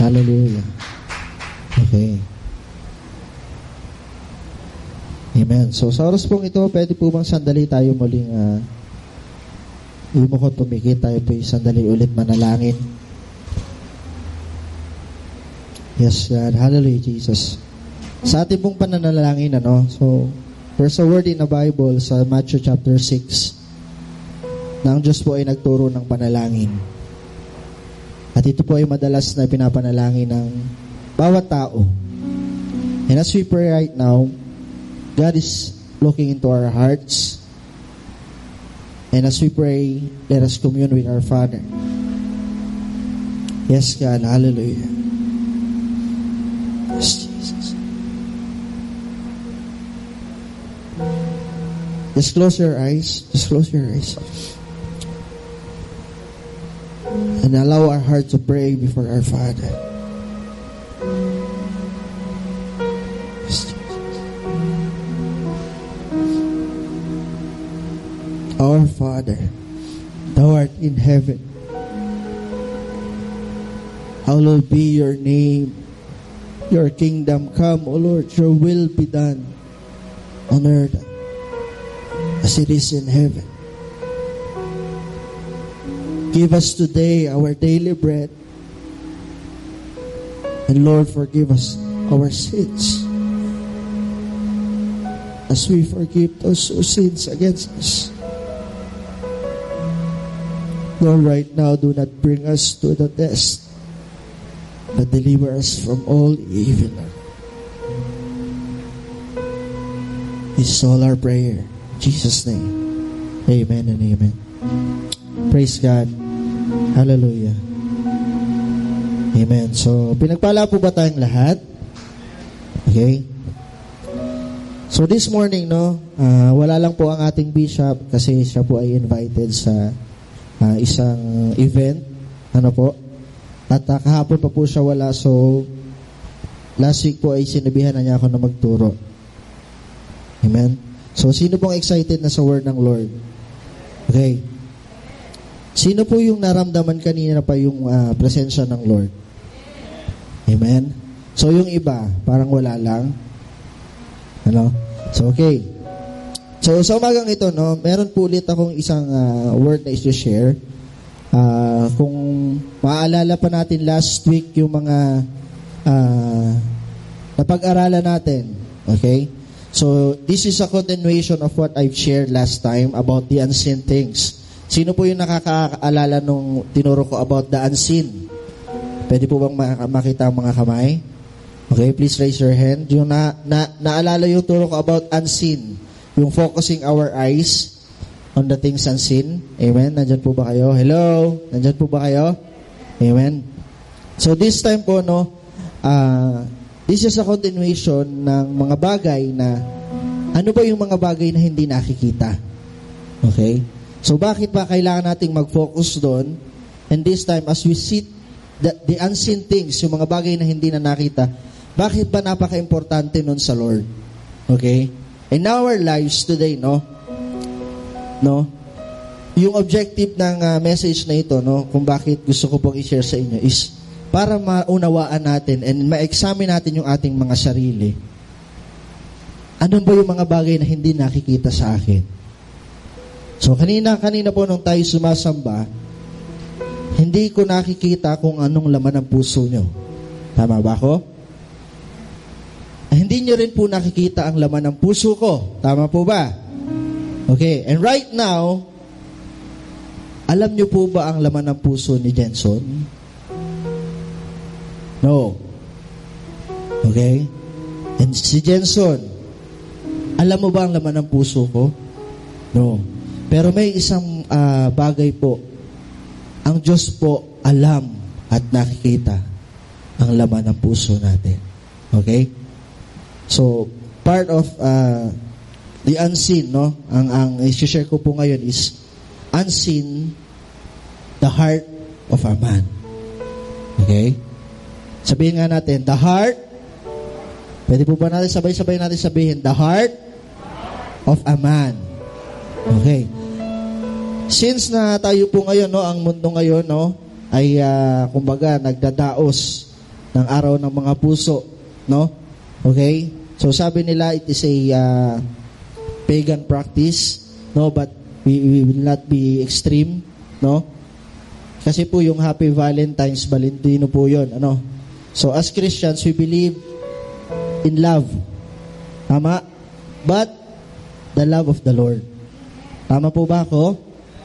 Hallelujah. Okay. Amen. So, sa oras pong ito, pwede po bang sandali tayo muling mo ko tumikit, tayo po sandali ulit manalangin. Yes, God. Hallelujah, Jesus. Sa ating pong pananalangin, so, there's a word in the Bible sa Matthew chapter 6 na ang Diyos po ay nagturo ng panalangin. At ito po ay madalas na pinapanalangin ng bawat tao. And as we pray right now, God is looking into our hearts. And as we pray, let us commune with our Father. Yes, God. Hallelujah. Yes, Jesus. Just close your eyes. Just close your eyes. And allow our heart to pray before our Father. Yes, Jesus. Our Father, thou art in heaven. Hallowed be your name. Your kingdom come, O Lord. Your will be done on earth as it is in heaven. Give us today our daily bread. And Lord, forgive us our sins as we forgive those who sins against us. Lord, right now, do not bring us to the test, but deliver us from all evil. This is all our prayer. In Jesus' name. Amen and amen. Praise God. Hallelujah. Amen. So, pinagpala po ba tayong lahat? Okay. So, this morning, wala lang po ang ating bishop kasi siya po ay invited sa isang event, at kahapon pa po siya wala, so last week po ay sinabihan na niya ako na magturo. Amen? So, sino pong excited na sa word ng Lord? Okay. Sino po yung naramdaman kanina pa yung presensya ng Lord? Amen? So, yung iba, parang wala lang. So, okay. So, sa umagang ito, meron po ulit akong isang word na i-share. Kung maaalala pa natin last week yung mga napag-aralan natin. Okay? So, this is a continuation of what I've shared last time about the unseen things. Sino po yung nakakaalala nung tinuro ko about the unseen? Pwede po bang makita ang mga kamay? Okay, please raise your hand. Yung naalala yung turo ko about unseen. Yung focusing our eyes on the things unseen. Amen? Nandyan po ba kayo? Hello? Nandyan po ba kayo? Amen? So this time po, this is a continuation ng mga bagay na, ano ba yung mga bagay na hindi nakikita? Okay? So bakit ba kailangan nating mag-focus doon? And this time, as we see the unseen things, yung mga bagay na hindi na nakita, bakit ba napaka-importante nun sa Lord? Okay? In our lives today, yung objective ng message na ito, kung bakit gusto ko pong i-share sa inyo is para maunawaan natin and ma-examine natin yung ating mga sarili. Ano ba yung mga bagay na hindi nakikita sa akin? So, kanina po nung tayo sumasamba, hindi ko nakikita kung anong laman ng puso nyo. Tama ba ako? Hindi nyo rin po nakikita ang laman ng puso ko. Tama po ba? Okay. And right now, alam nyo po ba ang laman ng puso ni Jenson? No. Okay? And si Jenson, alam mo ba ang laman ng puso ko? No. Pero may isang bagay po. Ang Diyos po alam at nakikita ang laman ng puso natin. Okay? So, part of the unseen, ang i-share ko po ngayon is unseen, the heart of a man. Okay? Sabihin nga natin, the heart, pwede po ba natin sabay-sabay natin sabihin, the heart of a man. Okay. Since na tayo po ngayon, ang mundo ngayon, ay kumbaga nagdadaos ng araw ng mga puso, no? Okay? So sabi nila, it is a pagan practice, no? But we will not be extreme, no? Kasi po yung Happy Valentine's, Valentino po yun, ano? So as Christians, we believe in love. Tama? But the love of the Lord. Tama po ba ako?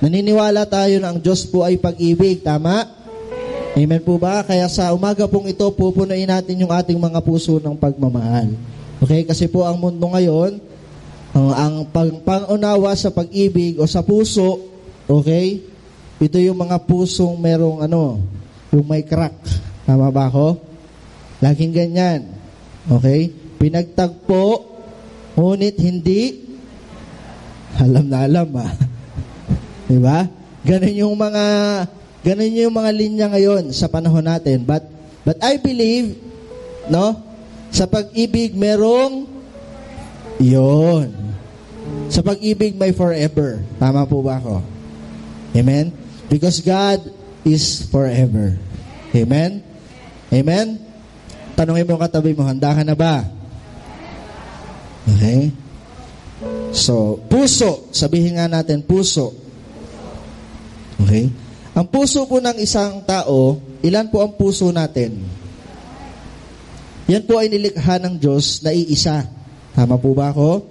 Naniniwala tayo na ang Diyos po ay pag-ibig. Tama? Amen po ba? Kaya sa umaga pong ito, pupunuin natin yung ating mga puso ng pagmamahal. Okay? Kasi po ang mundo ngayon, ang pangunawa sa pag-ibig o sa puso, okay? Ito yung mga pusong merong yung may crack. Tama ba ako? Laging ganyan. Okay? Pinagtagpo, ngunit hindi alam na alam, diba? Ganun yung mga linya ngayon sa panahon natin. But I believe, no? Sa pag-ibig merong yon. Sa pag-ibig may forever. Tama po ba ako? Amen? Because God is forever. Amen? Amen? Tanungin mo katabi mo, handa ka na ba? Okay? So, puso. Sabihin nga natin, puso. Okay? Ang puso po ng isang tao, ilan po ang puso natin? Yan po ay nilikha ng Diyos na iisa. Tama po ba ako?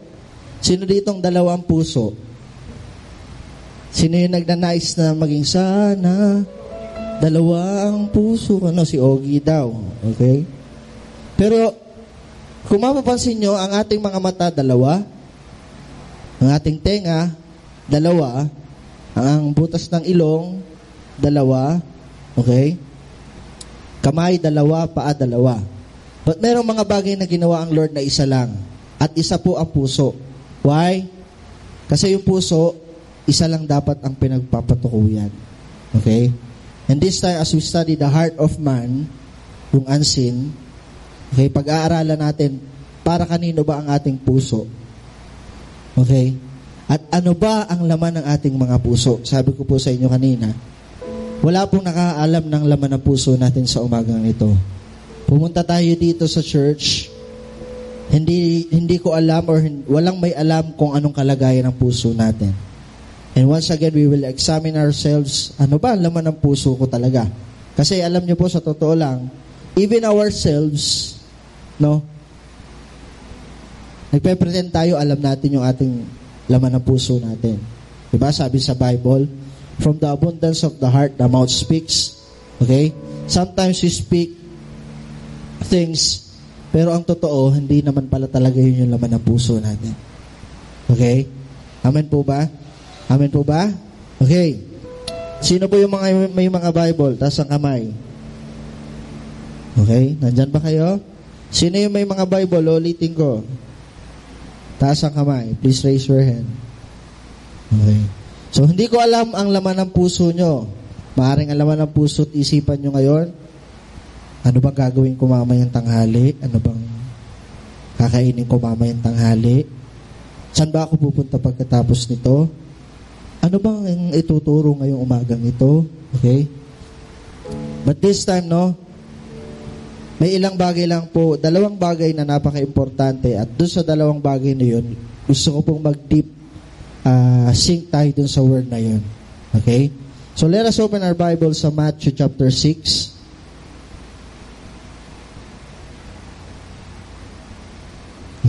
Sino ditong dalawang puso? Sino yung nagnanais na maging sana dalawang puso? Si Ogie daw. Okay? Pero, kung mapapansin nyo, ang ating mga mata, dalawa. Ang ating tenga, dalawa. Ang butas ng ilong, dalawa. Okay? Kamay, dalawa. Paa, dalawa. But merong mga bagay na ginawa ang Lord na isa lang. At isa po ang puso. Why? Kasi yung puso, isa lang dapat ang pinagpapatukuyan. Okay? And this time, as we study the heart of man, yung unseen, okay, pag-aaralan natin, para kanino ba ang ating puso? Okay? At ano ba ang laman ng ating mga puso? Sabi ko po sa inyo kanina, wala pong nakaalam ng laman ng puso natin sa umagang ito. Pumunta tayo dito sa church, hindi ko alam or walang may alam kung anong kalagayan ng puso natin. And once again, we will examine ourselves, ano ba ang laman ng puso ko talaga? Kasi alam niyo po, sa totoo lang, even ourselves, no? Nagpe-pretend tayo, alam natin yung ating laman ng puso natin. Diba? Sabi sa Bible, from the abundance of the heart, the mouth speaks. Okay? Sometimes we speak things, pero ang totoo, hindi naman pala talaga yun yung laman ng puso natin. Okay? Amen po ba? Amen po ba? Okay. Sino po yung may mga Bible? Taas ang kamay. Okay? Nandyan ba kayo? Sino yung may mga Bible? Ulitin ko. Taas ang kamay. Please raise your hand. Okay. So, hindi ko alam ang laman ng puso nyo. Maaaring ang laman ng puso at isipan nyo ngayon, ano bang gagawin ko mamayang tanghali? Ano bang kakainin ko mamayang tanghali? Saan ba ako pupunta pagkatapos nito? Ano bang ituturo ngayong umagang ito? Okay? But this time, no, may ilang bagay lang po, dalawang bagay na napaka-importante, at doon sa dalawang bagay na yun, gusto ko pong mag-deep sink tayo doon sa word na yun. Okay? So let us open our Bible sa Matthew chapter 6.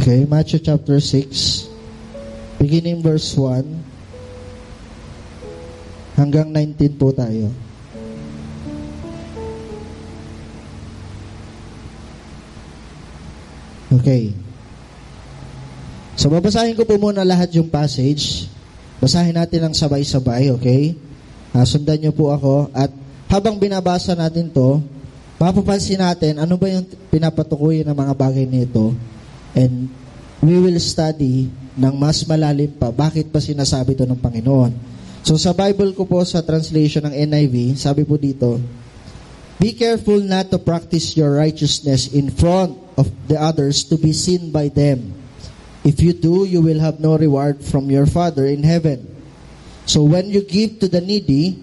Okay, Matthew chapter 6, beginning verse 1 hanggang 19 po tayo. Okay. So, babasahin ko po muna lahat yung passage. Basahin natin lang sabay-sabay, okay? Sundan niyo po ako. At habang binabasa natin to, mapapansin natin ano ba yung pinapatukuyin ng mga bagay nito. And we will study ng mas malalim pa bakit pa sinasabi to ng Panginoon. So, sa Bible ko po, sa translation ng NIV, sabi po dito, be careful not to practice your righteousness in front of the others to be seen by them. If you do, you will have no reward from your Father in heaven. So when you give to the needy,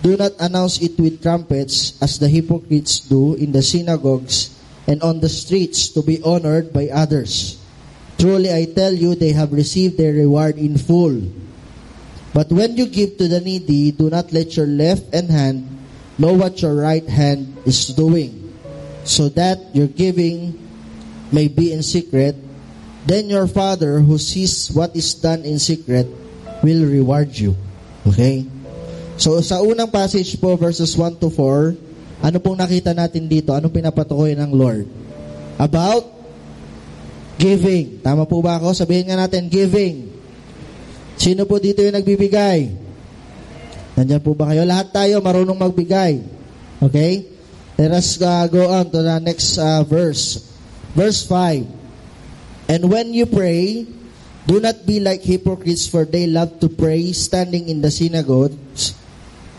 Do not announce it with trumpets, as the hypocrites do in the synagogues and on the streets, to be honored by others. Truly I tell you, they have received their reward in full. But when you give to the needy, do not let your left hand know what your right hand is doing, so that your giving may be in secret. Then your Father who sees what is done in secret will reward you. Okay? So sa unang passage po, verses 1 to 4, ano pong nakita natin dito? Anong pinapatukoy ng Lord? About giving. Tama po ba ako? Sabihin nga natin, giving. Sino po dito yung nagbibigay? Nandyan po ba kayo? Lahat tayo marunong magbigay. Okay? Let us go on to the next verse. Verse 5. And when you pray, do not be like hypocrites, for they love to pray standing in the synagogues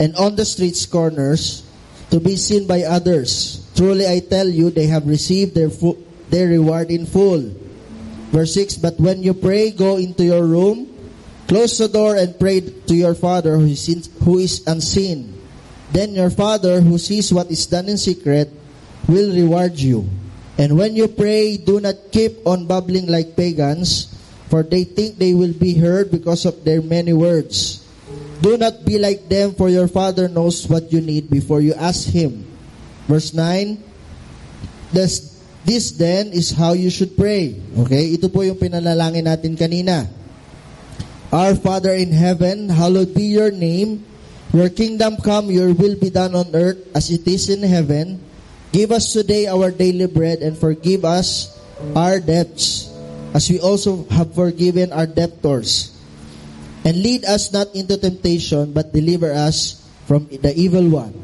and on the streets corners, to be seen by others. Truly I tell you, they have received their reward in full. Verse 6, but when you pray, go into your room, close the door, and pray to your Father who is unseen. Then your Father who sees what is done in secret will reward you. And when you pray, do not keep on babbling like pagans, for they think they will be heard because of their many words. Do not be like them, for your Father knows what you need before you ask Him. Verse 9, this then is how you should pray. Okay, ito po yung pinanalangin natin kanina. Our Father in heaven, hallowed be your name. Your kingdom come, your will be done on earth as it is in heaven. Give us today our daily bread, and forgive us our debts, as we also have forgiven our debtors. And lead us not into temptation, but deliver us from the evil one.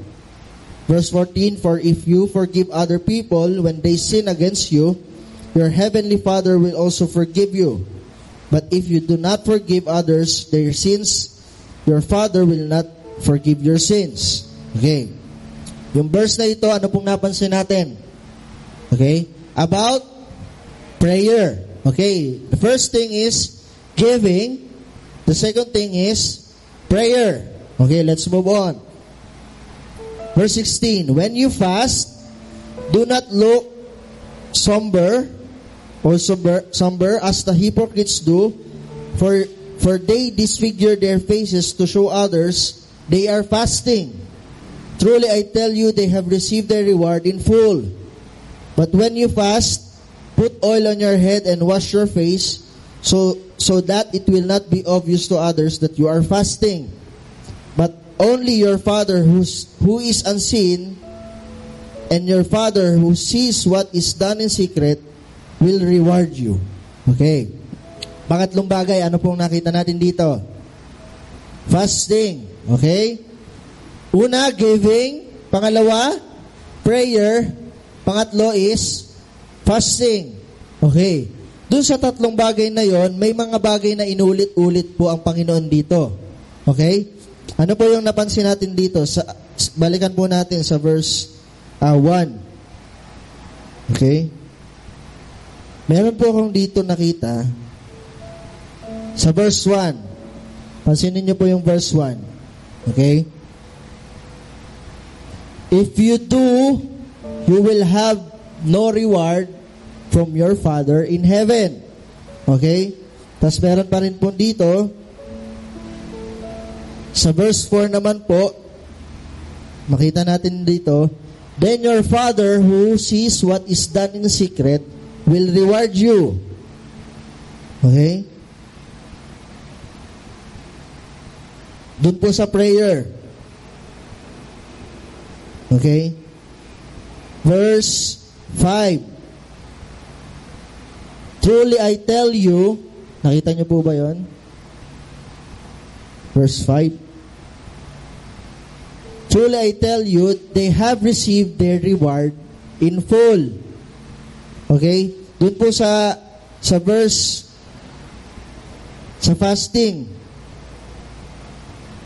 Verse 14, for if you forgive other people when they sin against you, your heavenly Father will also forgive you. But if you do not forgive others their sins, your Father will not forgive your sins. Okay. Yung verse na ito, ano pong napansin natin? Okay? About prayer. Okay? The first thing is giving. The second thing is prayer. Okay, let's move on. Verse 16, when you fast, do not look somber as the hypocrites do, for they disfigure their faces to show others they are fasting. Truly I tell you, they have received their reward in full. But when you fast, put oil on your head and wash your face, so that it will not be obvious to others that you are fasting. But only your Father who is unseen, and your Father who sees what is done in secret will reward you. Okay. Pangatlong bagay, ano pong nakita natin dito? Fasting. Okay? Una, giving. Pangalawa, prayer. Pangatlo is fasting. Okay. Doon sa tatlong bagay na yon, may mga bagay na inulit-ulit po ang Panginoon dito. Okay? Ano po yung napansin natin dito? Balikan po natin sa verse 1. Okay? Meron po akong dito nakita sa verse 1. Pansinin niyo po yung verse 1. Okay? If you do, you will have no reward from your Father in heaven. Okay? Tapos meron pa rin po dito, sa verse 4 naman po, makita natin dito, then your Father who sees what is done in secret will reward you. Okay? Doon po sa prayer. Okay? Verse 5. Truly I tell you, nakita niyo po ba yon? Verse 5. Truly I tell you, they have received their reward in full. Okay? Doon po sa verse sa fasting.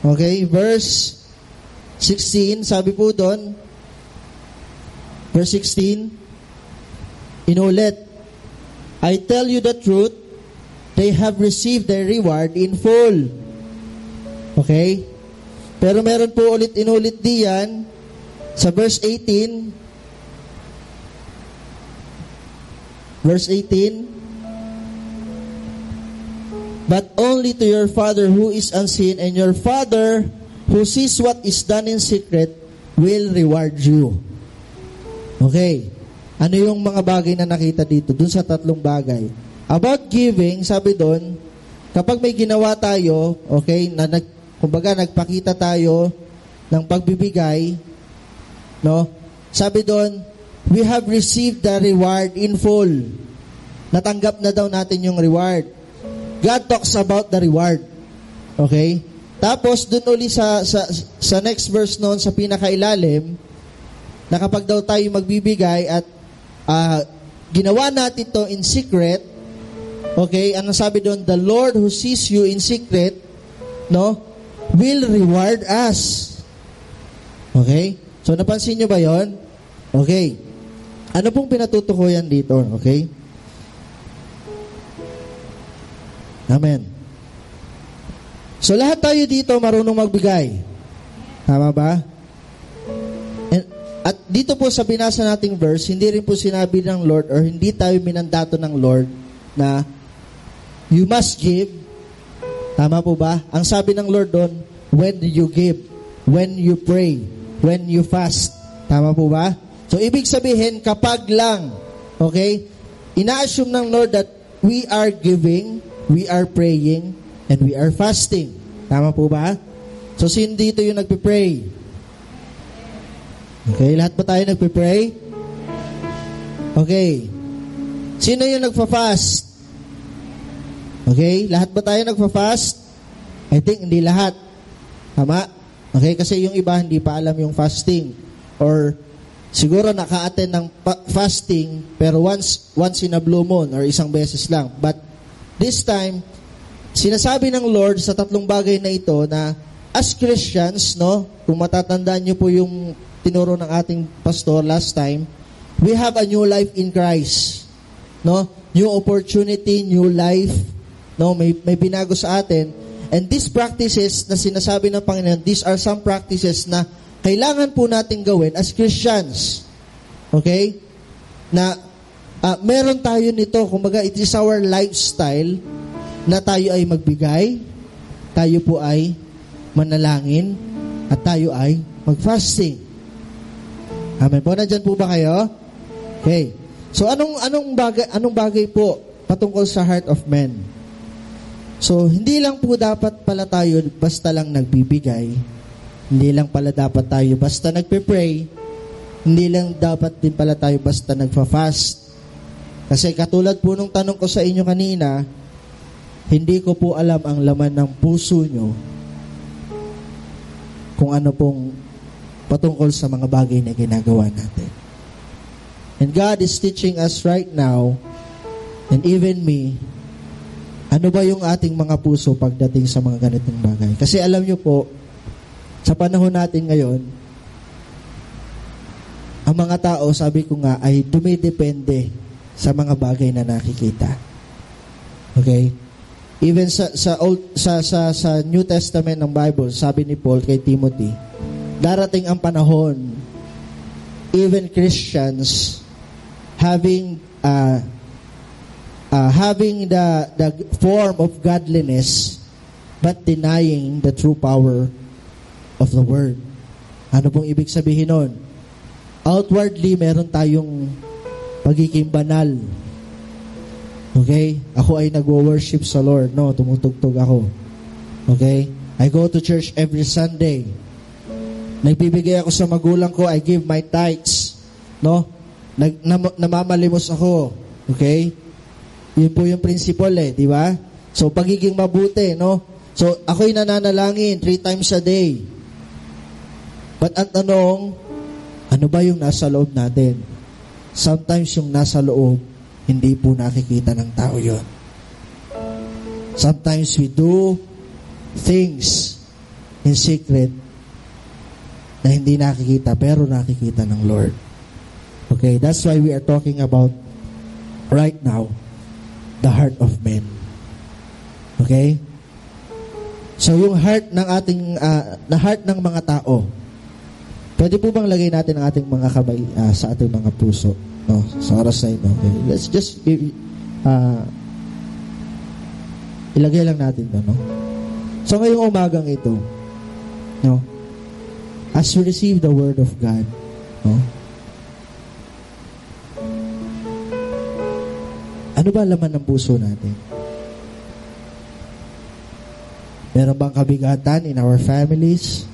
Okay? Verse 16, sabi po doon, verse 16, inulit, I tell you the truth, they have received their reward in full. Okay? Pero meron po ulit-inulit diyan sa verse 18. Verse 18, but only to your Father who is unseen, and your Father who sees what is done in secret will reward you. Okay. Ano yung mga bagay na nakita dito? Dun sa tatlong bagay. About giving, sabi doon, kapag may ginawa tayo, okay, kumbaga nagpakita tayo ng pagbibigay, no? Sabi doon, we have received the reward in full. Natanggap na daw natin yung reward. God talks about the reward. Okay? Tapos, dun uli sa next verse noon, sa pinakailalim, na kapag daw tayo magbibigay at ginawa natin to in secret, okay, ano sabi doon? The Lord who sees you in secret, no, will reward us. Okay? So, napansin nyo ba yon? Okay. Ano pong pinatutukoyan dito? Okay? Amen. So, lahat tayo dito marunong magbigay. Tama ba? At dito po sa binasa nating verse, hindi rin po sinabi ng Lord or hindi tayo minandato ng Lord na you must give. Tama po ba? Ang sabi ng Lord doon, when you give, when you pray, when you fast. Tama po ba? So, ibig sabihin, kapag lang, okay, ina-assume ng Lord that we are giving, we are praying, and we are fasting. Tama po ba? So, sino dito yung nagpipray? Okay, lahat ba tayo nagpipray? Okay. Sino yung nagfa-fast? Okay, lahat ba tayo nagfa-fast? I think hindi lahat. Tama? Okay, kasi yung iba hindi pa alam yung fasting. Or siguro naka-attend ng fasting pero once in a blue moon or isang beses lang. But this time, sinasabi ng Lord sa tatlong bagay na ito na as Christians, no, kung matatandaan niyo po yung tinuro ng ating pastor last time, we have a new life in Christ. No? New opportunity, new life. No, may binago sa atin. And these practices na sinasabi ng Panginoon, these are some practices na kailangan po natin gawin as Christians. Okay? Na meron tayo nito, kumbaga it is our lifestyle na tayo ay magbigay, tayo po ay manalangin, at tayo ay mag-fasting. Amen po. Nandyan po ba kayo? Okay. So, anong bagay po patungkol sa heart of man? So, hindi lang po dapat pala tayo basta lang nagbibigay. Hindi lang pala dapat tayo basta nagpe-pray. Hindi lang dapat din pala tayo basta nagfa-fast. Kasi katulad po nung tanong ko sa inyo kanina, hindi ko po alam ang laman ng puso nyo kung ano pong patungkol sa mga bagay na ginagawa natin. And God is teaching us right now, and even me, ano ba yung ating mga puso pagdating sa mga ganitong bagay? Kasi alam nyo po, sa panahon natin ngayon, ang mga tao, sabi ko nga, ay dumidepende sa mga bagay na nakikita. Okay? Even sa New Testament ng Bible, sabi ni Paul kay Timothy, darating ang panahon, even Christians having the form of godliness but denying the true power of the word. Ano pong ibig sabihin nun? Outwardly, meron tayong pagiging banal. Okay? Ako ay nagwo-worship sa Lord. No, tumutugtog ako. Okay? I go to church every Sunday. Nagbibigay ako sa magulang ko, I give my tithes. No? Namamalimos ako. Okay? Yun po yung principle di ba? So, pagiging mabuti, no? So, ako'y nananalangin 3 times a day. But ang tanong, ano ba yung nasa loob natin? Sometimes yung nasa loob, hindi po nakikita ng tao yun. Sometimes we do things in secret na hindi nakikita, pero nakikita ng Lord. Okay, that's why we are talking about right now, the heart of man. Okay? So yung heart ng ating na heart ng mga tao. Pwede po bang lagay natin ang ating mga kamay sa ating mga puso, no? Sa oras na ito. Okay. Let's just ilagay lang natin 'to, no? So ngayong umagang ito, no? As we receive the word of God, no? Ano ba laman ng puso natin? Meron bang kabigatan in our families?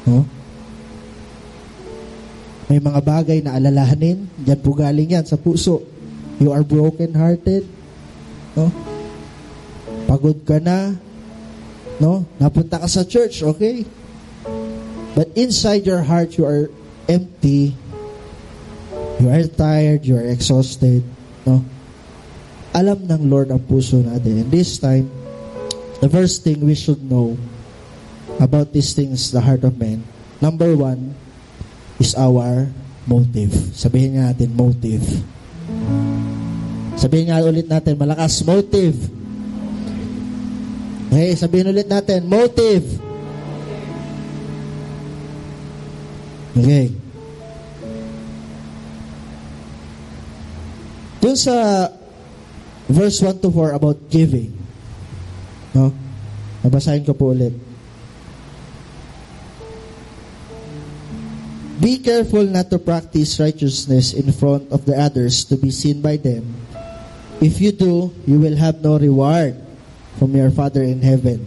No? May mga bagay na alalahanin, diyan po galing yan sa puso. You are broken-hearted, no? Pagod ka na, no? Napunta ka sa church, okay? But inside your heart, you are empty. You are tired, you are exhausted, no? Alam ng Lord ang puso natin. And this time, the first thing we should know about these things, the heart of man, number one, is our motive. Sabihin nga natin, motive. Sabihin nga ulit natin, malakas, motive. Okay, sabihin ulit natin, motive. Okay. Doon sa verse 1 to 4 about giving, no? Nabasahin ko po ulit. Be careful not to practice righteousness in front of the others to be seen by them. If you do, you will have no reward from your Father in heaven.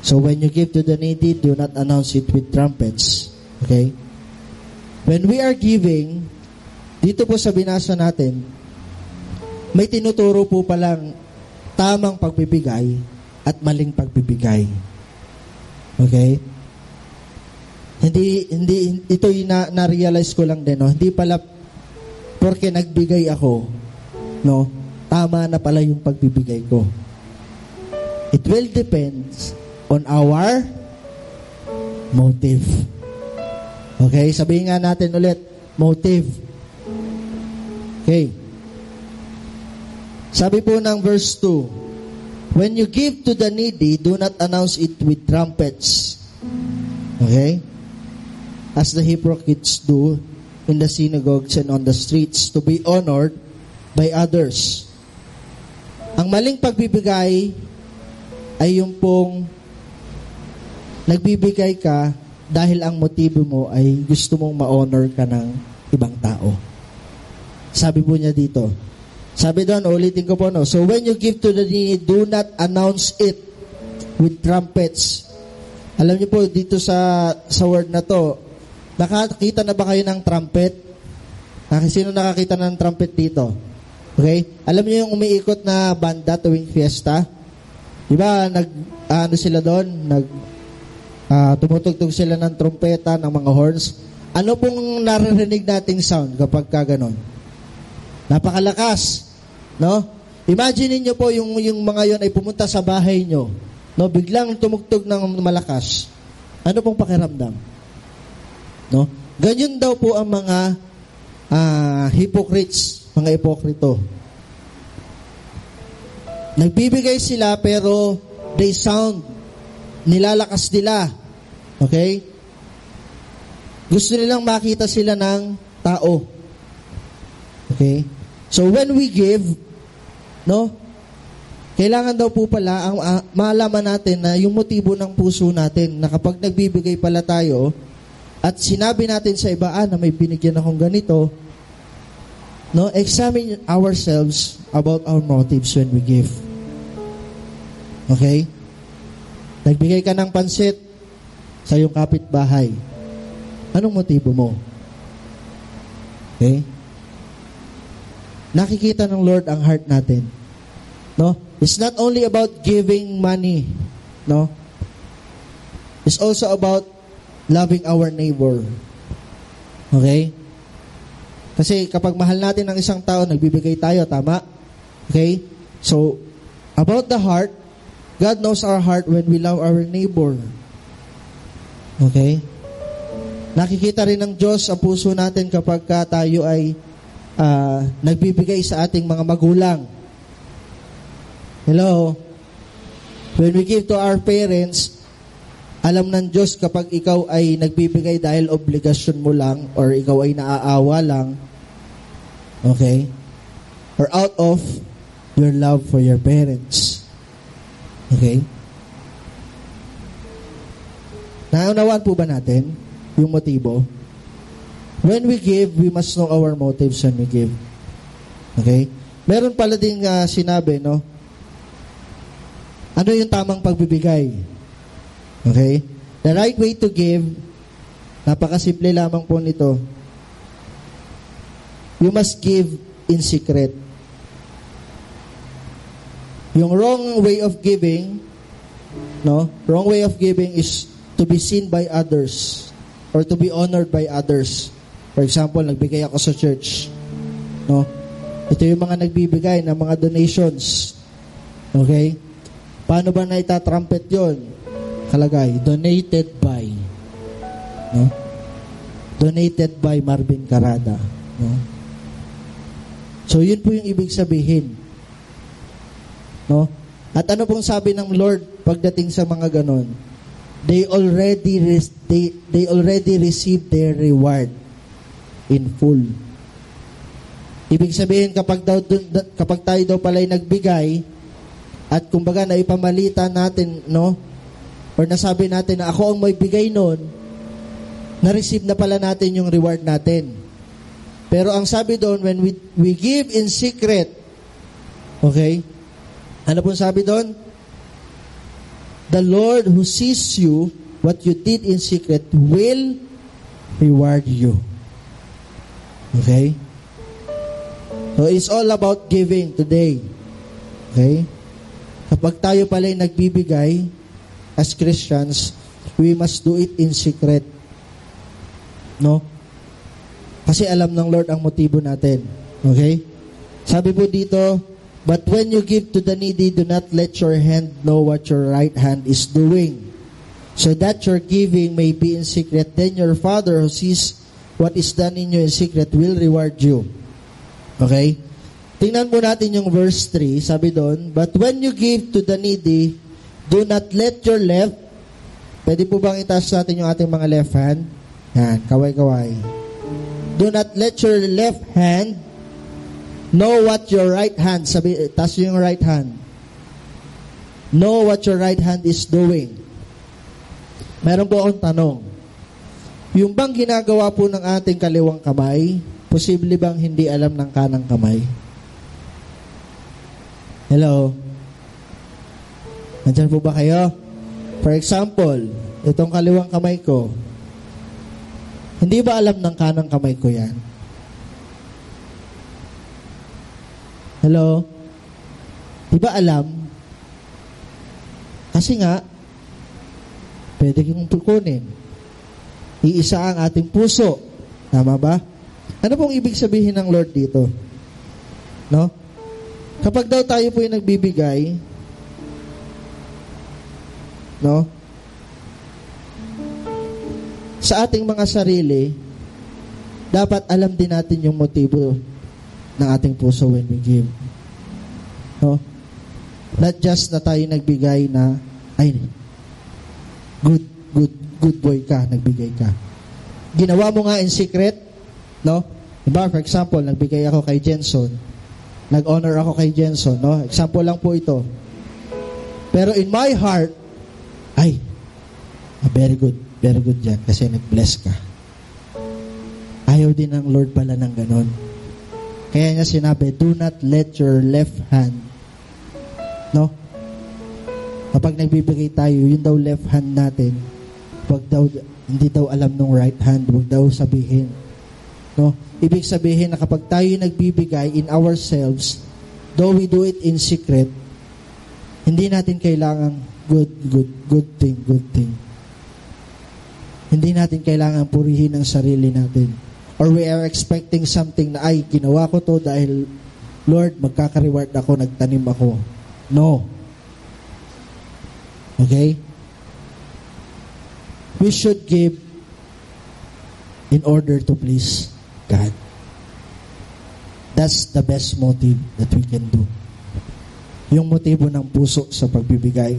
So when you give to the needy, do not announce it with trumpets. Okay? When we are giving, dito po sa binasa natin, may tinuturo po palang tamang pagbibigay at maling pagbibigay. Okay? Hindi ito na-realize ko lang din, no? Hindi pala porque nagbigay ako, no? Tama na pala yung pagbibigay ko. It will depend on our motive. Okay? Sabihin nga natin ulit, motive. Okay. Sabi po ng verse 2, when you give to the needy, do not announce it with trumpets. Okay? As the hypocrites do in the synagogues and on the streets to be honored by others. Ang maling pagbibigay ay yung pong nagbibigay ka dahil ang motibo mo ay gusto mong ma-honor ka ng ibang tao. Sabi po niya dito. Sabi doon, ulitin ko po, no? So when you give to the needy, do not announce it with trumpets. Alam niyo po, dito sa word na to, nakakita na ba kayo ng trumpet? Sino nakakita ng trumpet dito? Okay? Alam niyo yung umiikot na banda tuwing fiesta? Di ba, ano sila doon? Tumutugtog sila ng trumpeta, ng mga horns. Ano pong naririnig nating sound kapag kaganon? Napakalakas. No? Imagine niyo po yung mga yon ay pumunta sa bahay nyo. No? Biglang tumugtog ng malakas. Ano pong pakiramdam? No? Ganyan daw po ang mga hypocrites, mga ipokrito. Nagbibigay sila pero they sound, nilalakas nila. Okay? Gusto nilang makita sila ng tao. Okay? So when we give, no? Kailangan daw po pala ang malaman natin na yung motibo ng puso natin na kapag nagbibigay pala tayo, at sinabi natin sa iba, na may binigyan akong ganito, no, examine ourselves about our motives when we give. Okay? Nagbigay ka ng pansit sa iyong kapitbahay. Anong motibo mo? Okay? Nakikita ng Lord ang heart natin. No? It's not only about giving money. No? It's also about loving our neighbor. Okay? Kasi kapag mahal natin ang isang tao, nagbibigay tayo, tama? Okay? So, about the heart, God knows our heart when we love our neighbor. Okay? Nakikita rin ng Diyos ang puso natin kapag tayo ay nagbibigay sa ating mga magulang. Hello? When we give to our parents, alam ng Diyos kapag ikaw ay nagbibigay dahil obligasyon mo lang or ikaw ay naaawa lang, okay? Or out of your love for your parents. Okay? Naunawaan po ba natin yung motibo? When we give, we must know our motives when we give. Okay? Meron pala ding sinabi, no? Ano yung tamang pagbibigay? Okay? The right way to give, napakasimple lamang po nito. You must give in secret. Yung wrong way of giving, no? Wrong way of giving is to be seen by others or to be honored by others. For example, nagbigay ako sa church. No? Ito yung mga nagbibigay ng mga donations. Okay? Paano ba na itatrumpet yun? Kalagay, donated by. No? Donated by Marvin Carada. No? So, yun po yung ibig sabihin. No? At ano pong sabi ng Lord pagdating sa mga ganon? They already received their reward in full. Ibig sabihin kapag tayo daw pala'y nagbigay at kumbaga na ipamalita natin, no? Or nasabi natin na ako ang may bigay noon, na-receive na pala natin yung reward natin. Pero ang sabi doon, when we give in secret, okay? Ano pong sabi doon? The Lord who sees you, what you did in secret, will reward you. Okay? So, it's all about giving today. Okay? Kapag tayo pala'y nagbibigay, as Christians, we must do it in secret. No? Kasi alam ng Lord ang motibo natin. Okay? Sabi po dito, but when you give to the needy, do not let your hand know what your right hand is doing, so that your giving may be in secret. Then your Father who sees what is done in you in secret will reward you. Okay? Tingnan po natin yung verse 3. Sabi doon, but when you give to the needy, do not let your left, pwede po bang itaas natin yung ating mga left hand? Yan, kaway-kaway. Do not let your left hand know what your right hand, sabi, taas yung right hand. Know what your right hand is doing. Meron po akong tanong. Yung bang ginagawa po ng ating kaliwang kamay, posible bang hindi alam ng kanang kamay? Hello? Nandiyan po ba kayo? For example, itong kaliwang kamay ko, hindi ba alam ng kanang kamay ko yan? Hello? Di ba alam? Kasi nga, pwede kong tukunin. Iisa ang ating puso. Tama ba? Ano pong ibig sabihin ng Lord dito? No? Kapag daw tayo po yung nagbibigay, no? Sa ating mga sarili, dapat alam din natin yung motibo ng ating puso when we give. No? Not just na tayo nagbigay na, ay, good boy ka, nagbigay ka. Ginawa mo nga in secret, no? Diba, for example, nagbigay ako kay Jenson. Nag-honor ako kay Jenson, no? Example lang po ito. Pero in my heart, ay, very good dyan kasi nag-bless ka. Ayaw din ng Lord pala ng ganon. Kaya niya sinabi, do not let your left hand, no? Kapag nagbibigay tayo, yun daw left hand natin, wag daw, hindi daw alam ng right hand, wag daw sabihin. No? Ibig sabihin na kapag tayo nagbibigay in ourselves, though we do it in secret, hindi natin kailangan good thing. Hindi natin kailangan purihin ang sarili natin. Or we are expecting something na, ay, ginawa ko to dahil, Lord, magkaka-reward ako, nagtanim ako. No. Okay? We should give in order to please God. That's the best motive that we can do. Yung motibo ng puso sa pagbibigay.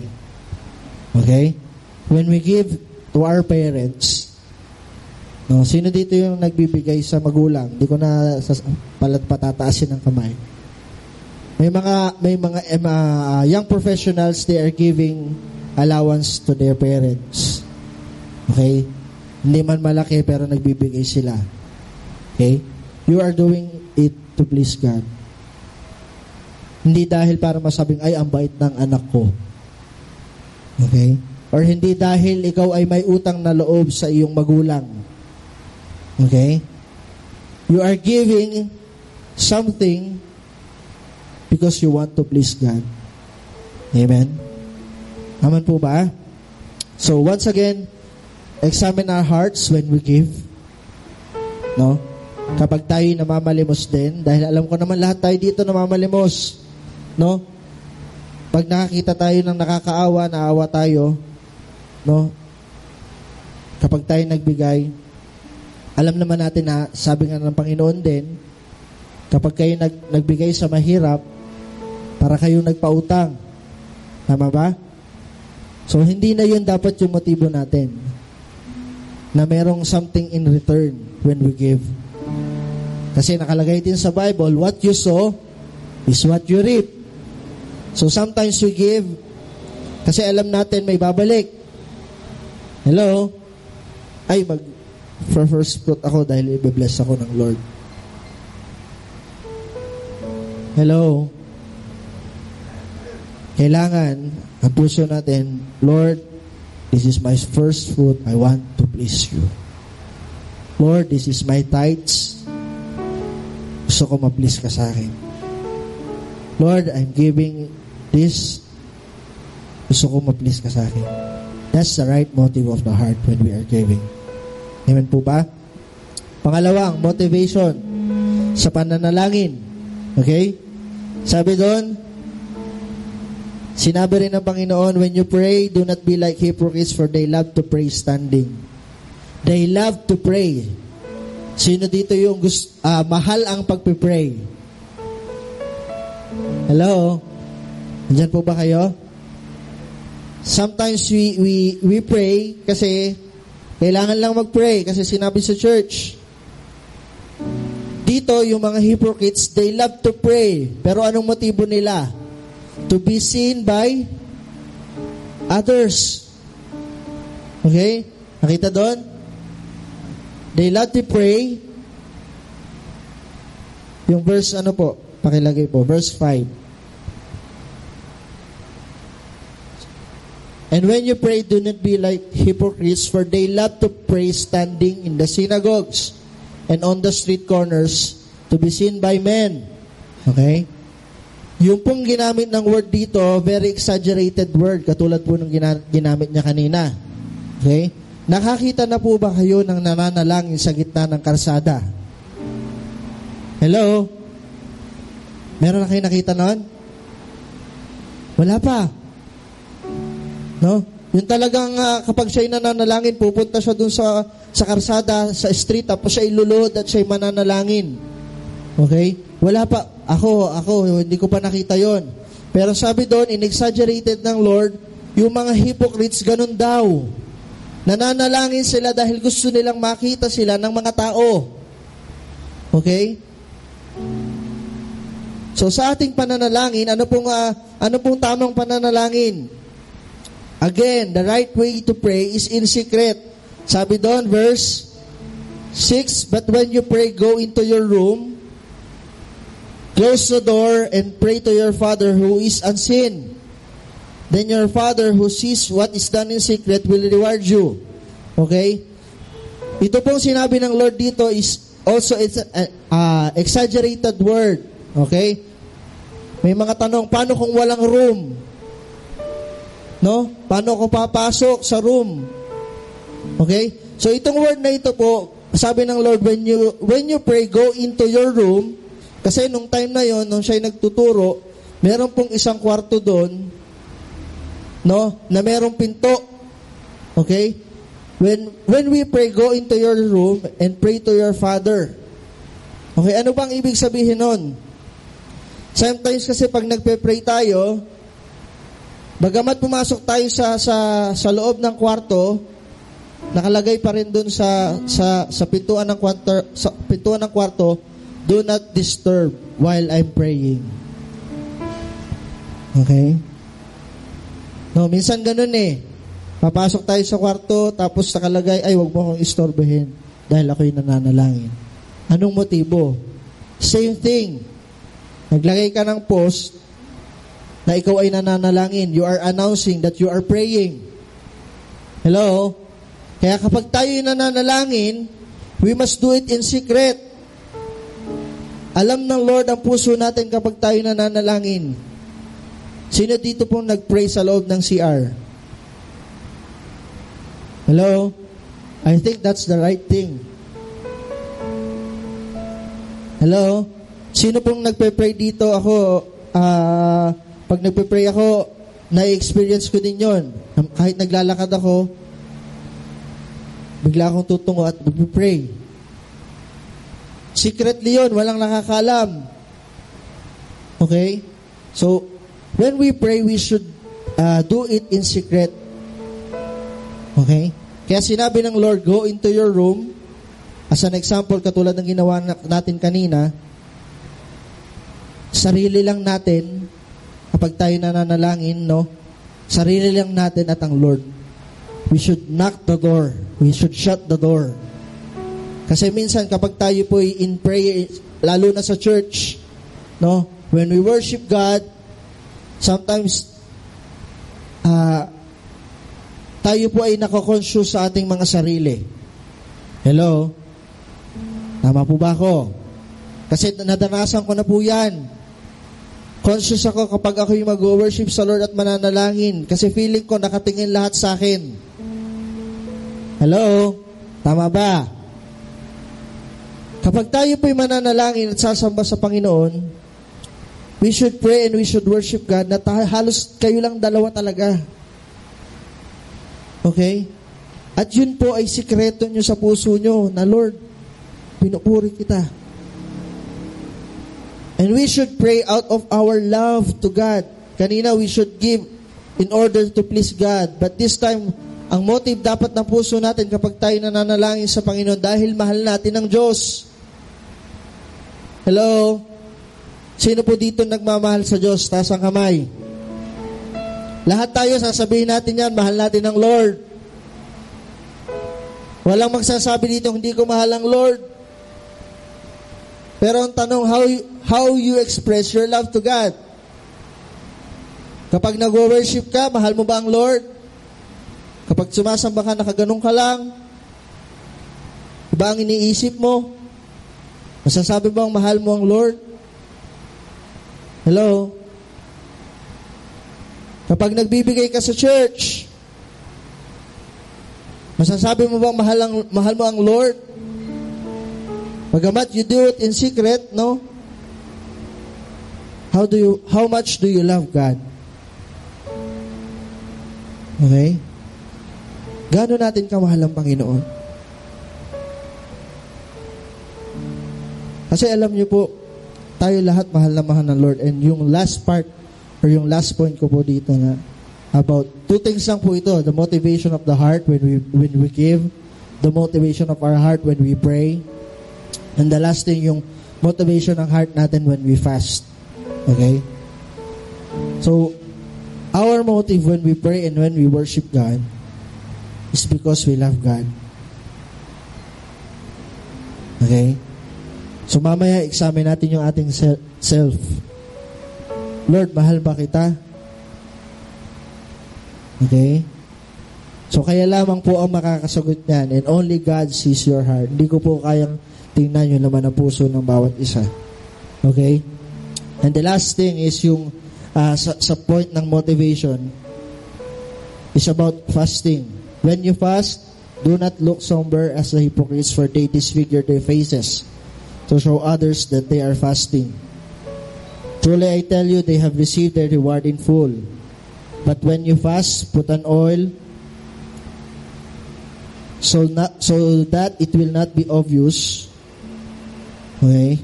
Okay? When we give to our parents, no, sino dito yung nagbibigay sa magulang? Hindi ko na patataasin ng kamay. May mga young professionals, they are giving allowance to their parents. Okay? Hindi man malaki pero nagbibigay sila. Okay? You are doing it to please God. Hindi dahil para masabing, ay, ang bait ng anak ko. Okay? Or hindi dahil ikaw ay may utang na loob sa iyong magulang. Okay? You are giving something because you want to please God. Amen? Amen po ba? So, once again, examine our hearts when we give. No? Kapag tayo namamalimos din, dahil alam ko naman lahat tayo dito namamalimos. No? Pag nakakita tayo ng nakakaawa, naawa tayo, no? Kapag tayo nagbigay, alam naman natin na, sabi nga ng Panginoon din, kapag kayo nagbigay sa mahirap, para kayo nagpautang. Tama ba? So, hindi na yun dapat yung motibo natin. Na merong something in return when we give. Kasi nakalagay din sa Bible, what you sow is what you reap. So, sometimes we give kasi alam natin may babalik. Hello? Ay, first fruit ako dahil i-bless ako ng Lord. Hello? Kailangan, ang puso natin, Lord, this is my first fruit. I want to please you. Lord, this is my tithes. Gusto ko ma-please ka sa akin. Lord, I'm giving this. Gusto ko ma-please ka sa akin. That's the right motive of the heart when we are giving. Amen po ba? Pangalawang, motivation sa pananalangin. Okay? Sabi doon, sinabi rin ng Panginoon, when you pray, do not be like hypocrites, for they love to pray standing. They love to pray. Sino dito yung mahal ang pagpipray? Hello? Nandiyan po ba kayo? Sometimes we pray kasi kailangan lang mag-pray kasi sinabi sa church. Dito, yung mga hypocrites, they love to pray. Pero anong motibo nila? To be seen by others. Okay? Nakita doon? They love to pray. Yung verse, ano po? Pakilagay po. Verse 5. And when you pray, do not be like hypocrites, for they love to pray standing in the synagogues and on the street corners to be seen by men. Okay? Yung pong ginamit ng word dito, very exaggerated word, katulad po ng ginamit niya kanina. Okay? Nakakita na po ba kayo ng nananalangin sa gitna ng karsada? Hello? Meron na kayo nakita noon? Wala pa. No? Yung talagang kapag siya'y nananalangin, pupunta siya dun sa karsada, sa street, tapos siya iluluhod at siya'y mananalangin. Okay? Wala pa. Ako, hindi ko pa nakita yon. Pero sabi doon, in-exaggerated ng Lord, yung mga hypocrites, ganun daw. Nananalangin sila dahil gusto nilang makita sila ng mga tao. Okay? So sa ating pananalangin, ano pong tamang pananalangin? Again, the right way to pray is in secret. Sabi doon, verse 6, but when you pray, go into your room, close the door, and pray to your Father who is unseen. Then your Father who sees what is done in secret will reward you. Okay? Ito pong sinabi ng Lord dito is also it's exaggerated word. Okay? May mga tanong, paano kung walang room? No? Paano ko papasok sa room? Okay? So itong word na ito po, sabi ng Lord, when you pray, go into your room. Kasi nung time na yon, nung siya'y nagtuturo, meron pong isang kwarto doon, no, na merong pinto. Okay? When we pray, go into your room and pray to your Father. Okay, ano bang ibig sabihin nun? Sometimes kasi pag nagpe-pray tayo, Bagamat pumasok tayo sa loob ng kwarto, nakalagay pa rin doon sa pintuan ng kwarto, do not disturb while I'm praying. Okay? No, minsan ganun eh. Papasok tayo sa kwarto, tapos nakalagay, ay, wag mo akong istorbohin dahil ako'y nananalangin. Anong motibo? Same thing. Naglagay ka ng post na ikaw ay nananalangin. You are announcing that you are praying. Hello? Kaya kapag tayo ay nananalangin, we must do it in secret. Alam ng Lord ang puso natin kapag tayo nananalangin. Sino dito pong nag-pray sa loob ng CR? Hello? I think that's the right thing. Hello? Sino pong nagpe-pray dito? Ako, pag nagpe-pray ako, na-experience ko din yon. Kahit naglalakad ako, bigla akong tutungo at nagpe-pray. Secretly yun, walang nakakalam. Okay? So, when we pray, we should do it in secret. Okay? Kaya sinabi ng Lord, go into your room. As an example, katulad ng ginawa natin kanina, sarili lang natin, kapag tayo nananalangin, no? Sarili lang natin at ang Lord. We should knock the door. We should shut the door. Kasi minsan, kapag tayo po in prayer, lalo na sa church, no? When we worship God, sometimes, tayo po ay nakakonscious sa ating mga sarili. Hello? Tama po ba ako? Kasi nadanasan ko na po yan. Conscious ako kapag ako yung mag-worship sa Lord at mananalangin. Kasi feeling ko nakatingin lahat sa akin. Hello? Tama ba? Kapag tayo po yung mananalangin at sasamba sa Panginoon, we should pray and we should worship God na halos kayo lang dalawa talaga. Okay? At yun po ay sikreto nyo sa puso nyo na, Lord, pinupuri kita. And we should pray out of our love to God. Kanina, we should give in order to please God. But this time, ang motive dapat ng puso natin kapag tayo nananalangin sa Panginoon dahil mahal natin ang Diyos. Hello? Sino po dito nagmamahal sa Diyos? Taas ang kamay. Lahat tayo, sasabihin natin yan, mahal natin ang Lord. Walang magsasabi dito, hindi ko mahal ang Lord. Pero ang tanong, how you express your love to God? Kapag nag-worship ka, mahal mo ba ang Lord? Kapag sumasamba ka, nakaganong ka lang, iba ang iniisip mo? Masasabi bang mahal mo ang Lord? Hello? Kapag nagbibigay ka sa church, masasabi mo bang mahal mo ang Lord? Bagamat you do it in secret, no? How much do you love God? Okay? Gaano natin kamahal ang Panginoon? Kasi alam niyo po, tayo lahat mahal na mahal ng Lord. And yung last part, or yung last point ko po dito na about two things lang po ito. The motivation of the heart when we give. The motivation of our heart when we pray. And the last thing, yung motivation ng heart natin when we fast. Okay? So, our motive when we pray and when we worship God is because we love God. Okay? So, mamaya, examine natin yung ating self. Lord, mahal ba kita? Okay? So, kaya lamang po ang makakasagot niyan, and only God sees your heart. Hindi ko po kayang tingnan yung laman ng puso ng bawat isa. Okay? And the last thing is yung sa point ng motivation is about fasting. When you fast, do not look somber as the hypocrites, for they disfigure their faces to show others that they are fasting. Truly I tell you, they have received their reward in full. But when you fast, put on oil so that it will not be obvious. Okay?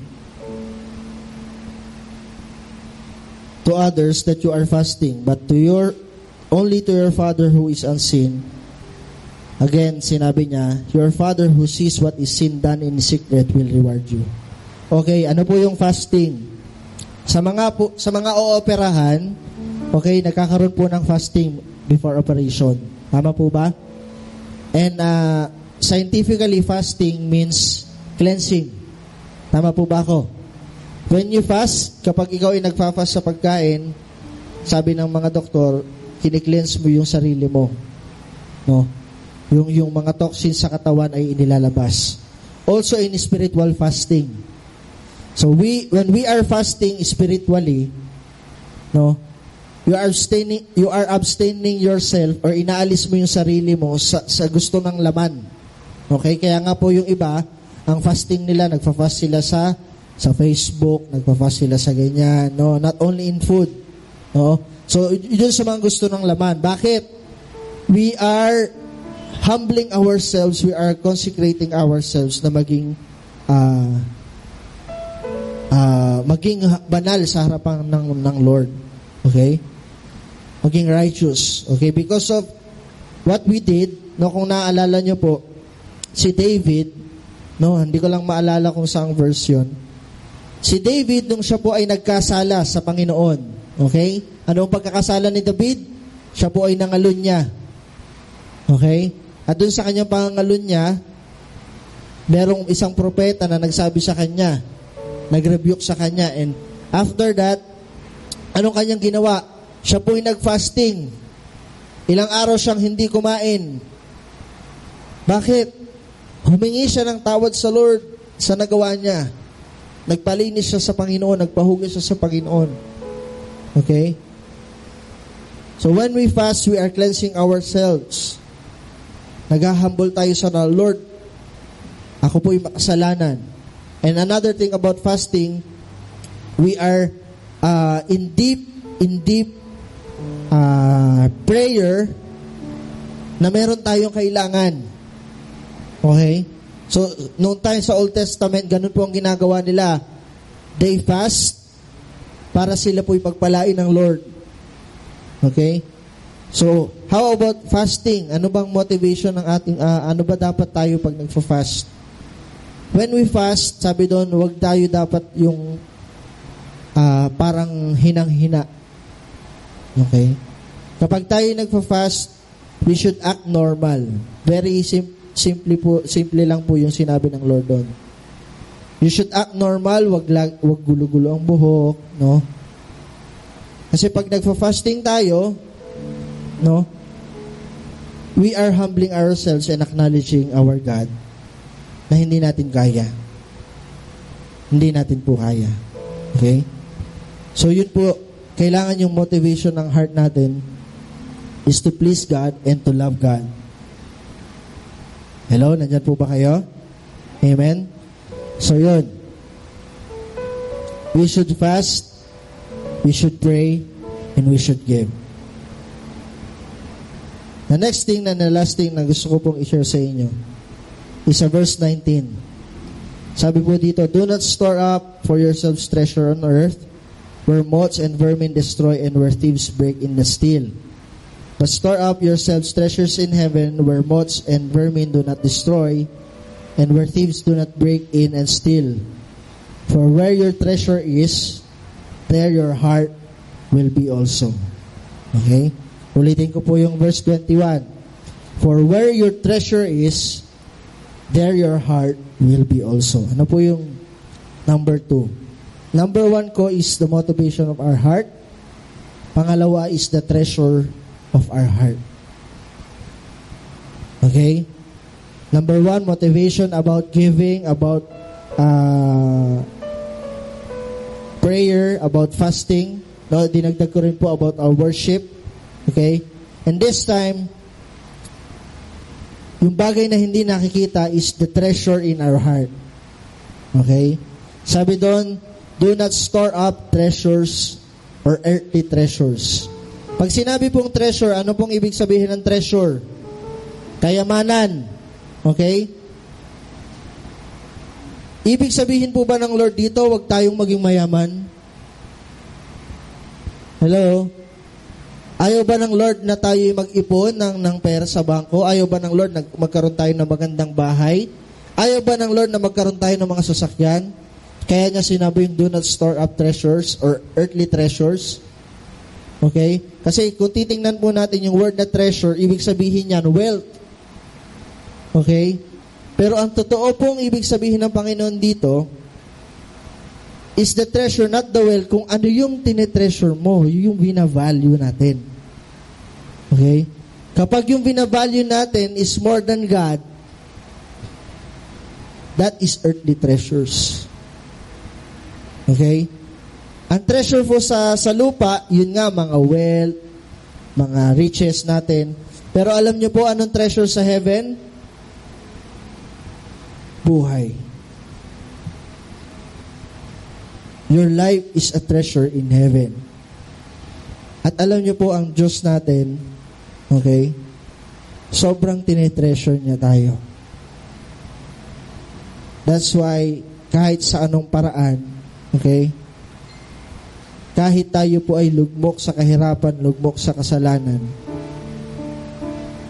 To others that you are fasting, but to your only to your Father who is unseen. Again, sinabi niya, your Father who sees what is seen done in secret will reward you. Okay, ano po yung fasting? Sa mga ooperahan, okay, nagkakaroon po ng fasting before operation. Tama po ba? And scientifically, fasting means cleansing. Tama po ba ako? When you fast, kapag ikaw ay nagfa-fast sa pagkain, sabi ng mga doktor, kini-cleanse mo yung sarili mo. No? Yung mga toxins sa katawan ay inilalabas. Also in spiritual fasting. So when we are fasting spiritually, no, you are abstaining yourself or inaalis mo yung sarili mo sa gusto ng laman. Okay? Kaya nga po yung iba, ang fasting nila, nagfa-fast sila sa Facebook, nagpa-fast sila sa ganyan, no, not only in food, no. So yun sa mga gusto ng laman. Bakit? We are humbling ourselves, we are consecrating ourselves na maging banal sa harapan ng Lord. Okay? Maging righteous. Okay? Because of what we did, no, kung naaalala nyo po, si David, no, hindi ko lang maalala kung saang verse yun. Si David, nung siya po ay nagkasala sa Panginoon, okay? Ano ang pagkakasala ni David? Siya po ay nangalun niya. Okay? At dun sa kanyang pangangalun niya, merong isang propeta na nagsabi sa kanya, nag-rebuke sa kanya, and after that, anong kanyang ginawa? Siya po ay nag-fasting. Ilang araw siyang hindi kumain. Bakit? Humingi siya ng tawad sa Lord sa nagawa niya. Nagpalinis siya sa Panginoon, nagpahugis siya sa Panginoon. Okay? So when we fast, we are cleansing ourselves. Naghahumble tayo sa Lord. Ako po'y makasalanan. And another thing about fasting, we are in deep prayer na meron tayong kailangan. Okay? So, noong tayo sa Old Testament, ganun po ang ginagawa nila. They fast para sila po'y pagpalain ng Lord. Okay? So, how about fasting? Ano bang motivation ng ating, ano ba dapat tayo pag nagfa-fast? When we fast, sabi doon, huwag tayo dapat yung parang hinang-hina. Okay? Kapag tayo nagfa-fast, we should act normal. Very simple lang po yung sinabi ng Lord doon. You should act normal, wag gulo-gulo ang buhok, no? Kasi pag nagfa-fasting tayo, no, we are humbling ourselves and acknowledging our God na hindi natin kaya. Hindi natin po kaya. Okay? So yun po, kailangan yung motivation ng heart natin is to please God and to love God. Hello? Nandyan po ba kayo? Amen? So yun. We should fast, we should pray, and we should give. The next thing na the last thing na gusto ko pong i-share sa inyo is verse 19. Sabi po dito, do not store up for yourselves treasure on earth, where moths and vermin destroy and where thieves break in the steal. But store up yourselves treasures in heaven, where moths and vermin do not destroy, and where thieves do not break in and steal. For where your treasure is, there your heart will be also. Okay? Ulitin ko po yung verse 21. For where your treasure is, there your heart will be also. Ano po yung number 2? Number 1 ko is the motivation of our heart. Pangalawa is the treasure of our heart. Okay? Number 1, motivation about giving, about prayer, about fasting. No, dinagdag ko rin po about our worship. Okay? And this time, yung bagay na hindi nakikita is the treasure in our heart. Okay? Sabi doon, do not store up treasures or earthly treasures. Pag sinabi pong treasure, ano pong ibig sabihin ng treasure? Kayamanan. Okay? Ibig sabihin po ba ng Lord dito, huwag tayong maging mayaman? Hello? Ayaw ba ng Lord na tayo mag-ipon ng pera sa bangko? Ayaw ba ng Lord na magkaroon tayo ng magandang bahay? Ayaw ba ng Lord na magkaroon tayo ng mga sasakyan? Kaya niya sinabi yung do not store up treasures or earthly treasures. Okay? Kasi kung titingnan po natin yung word na treasure, ibig sabihin yan, wealth. Okay? Pero ang totoo pong ibig sabihin ng Panginoon dito is the treasure, not the wealth. Kung ano yung tinetreasure mo, yung binavalue natin. Okay? Kapag yung binavalue natin is more than God, that is earthly treasures. Okay? Ang treasure po sa lupa, yun nga, mga wealth, mga riches natin. Pero alam nyo po, anong treasure sa heaven? Buhay. Your life is a treasure in heaven. At alam nyo po, ang Diyos natin, okay, sobrang tinetreasure niya tayo. That's why, kahit sa anong paraan, okay, kahit tayo po ay lugmok sa kahirapan, lugmok sa kasalanan,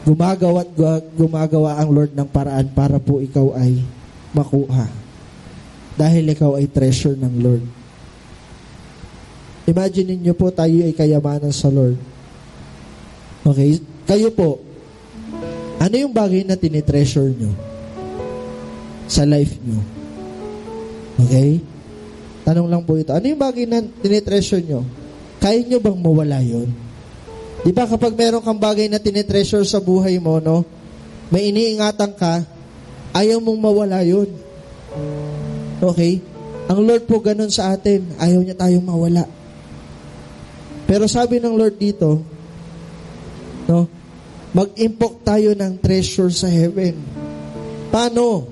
gumagawa ang Lord ng paraan para po ikaw ay makuha. Dahil ikaw ay treasure ng Lord. Imagine niyo po tayo ay kayamanan sa Lord. Okay? Kayo po, ano yung bagay na tinitreasure nyo sa life nyo? Okay? Tanong lang po ito. Ano yung bagay na tinitreasure nyo? Kaya nyo bang mawala yun? Di ba kapag meron kang bagay na tinitreasure sa buhay mo, no? May iniingatan ka, ayaw mong mawala yun. Okay? Ang Lord po ganun sa atin. Ayaw niya tayong mawala. Pero sabi ng Lord dito, no? Mag-impok tayo ng treasure sa heaven. Paano?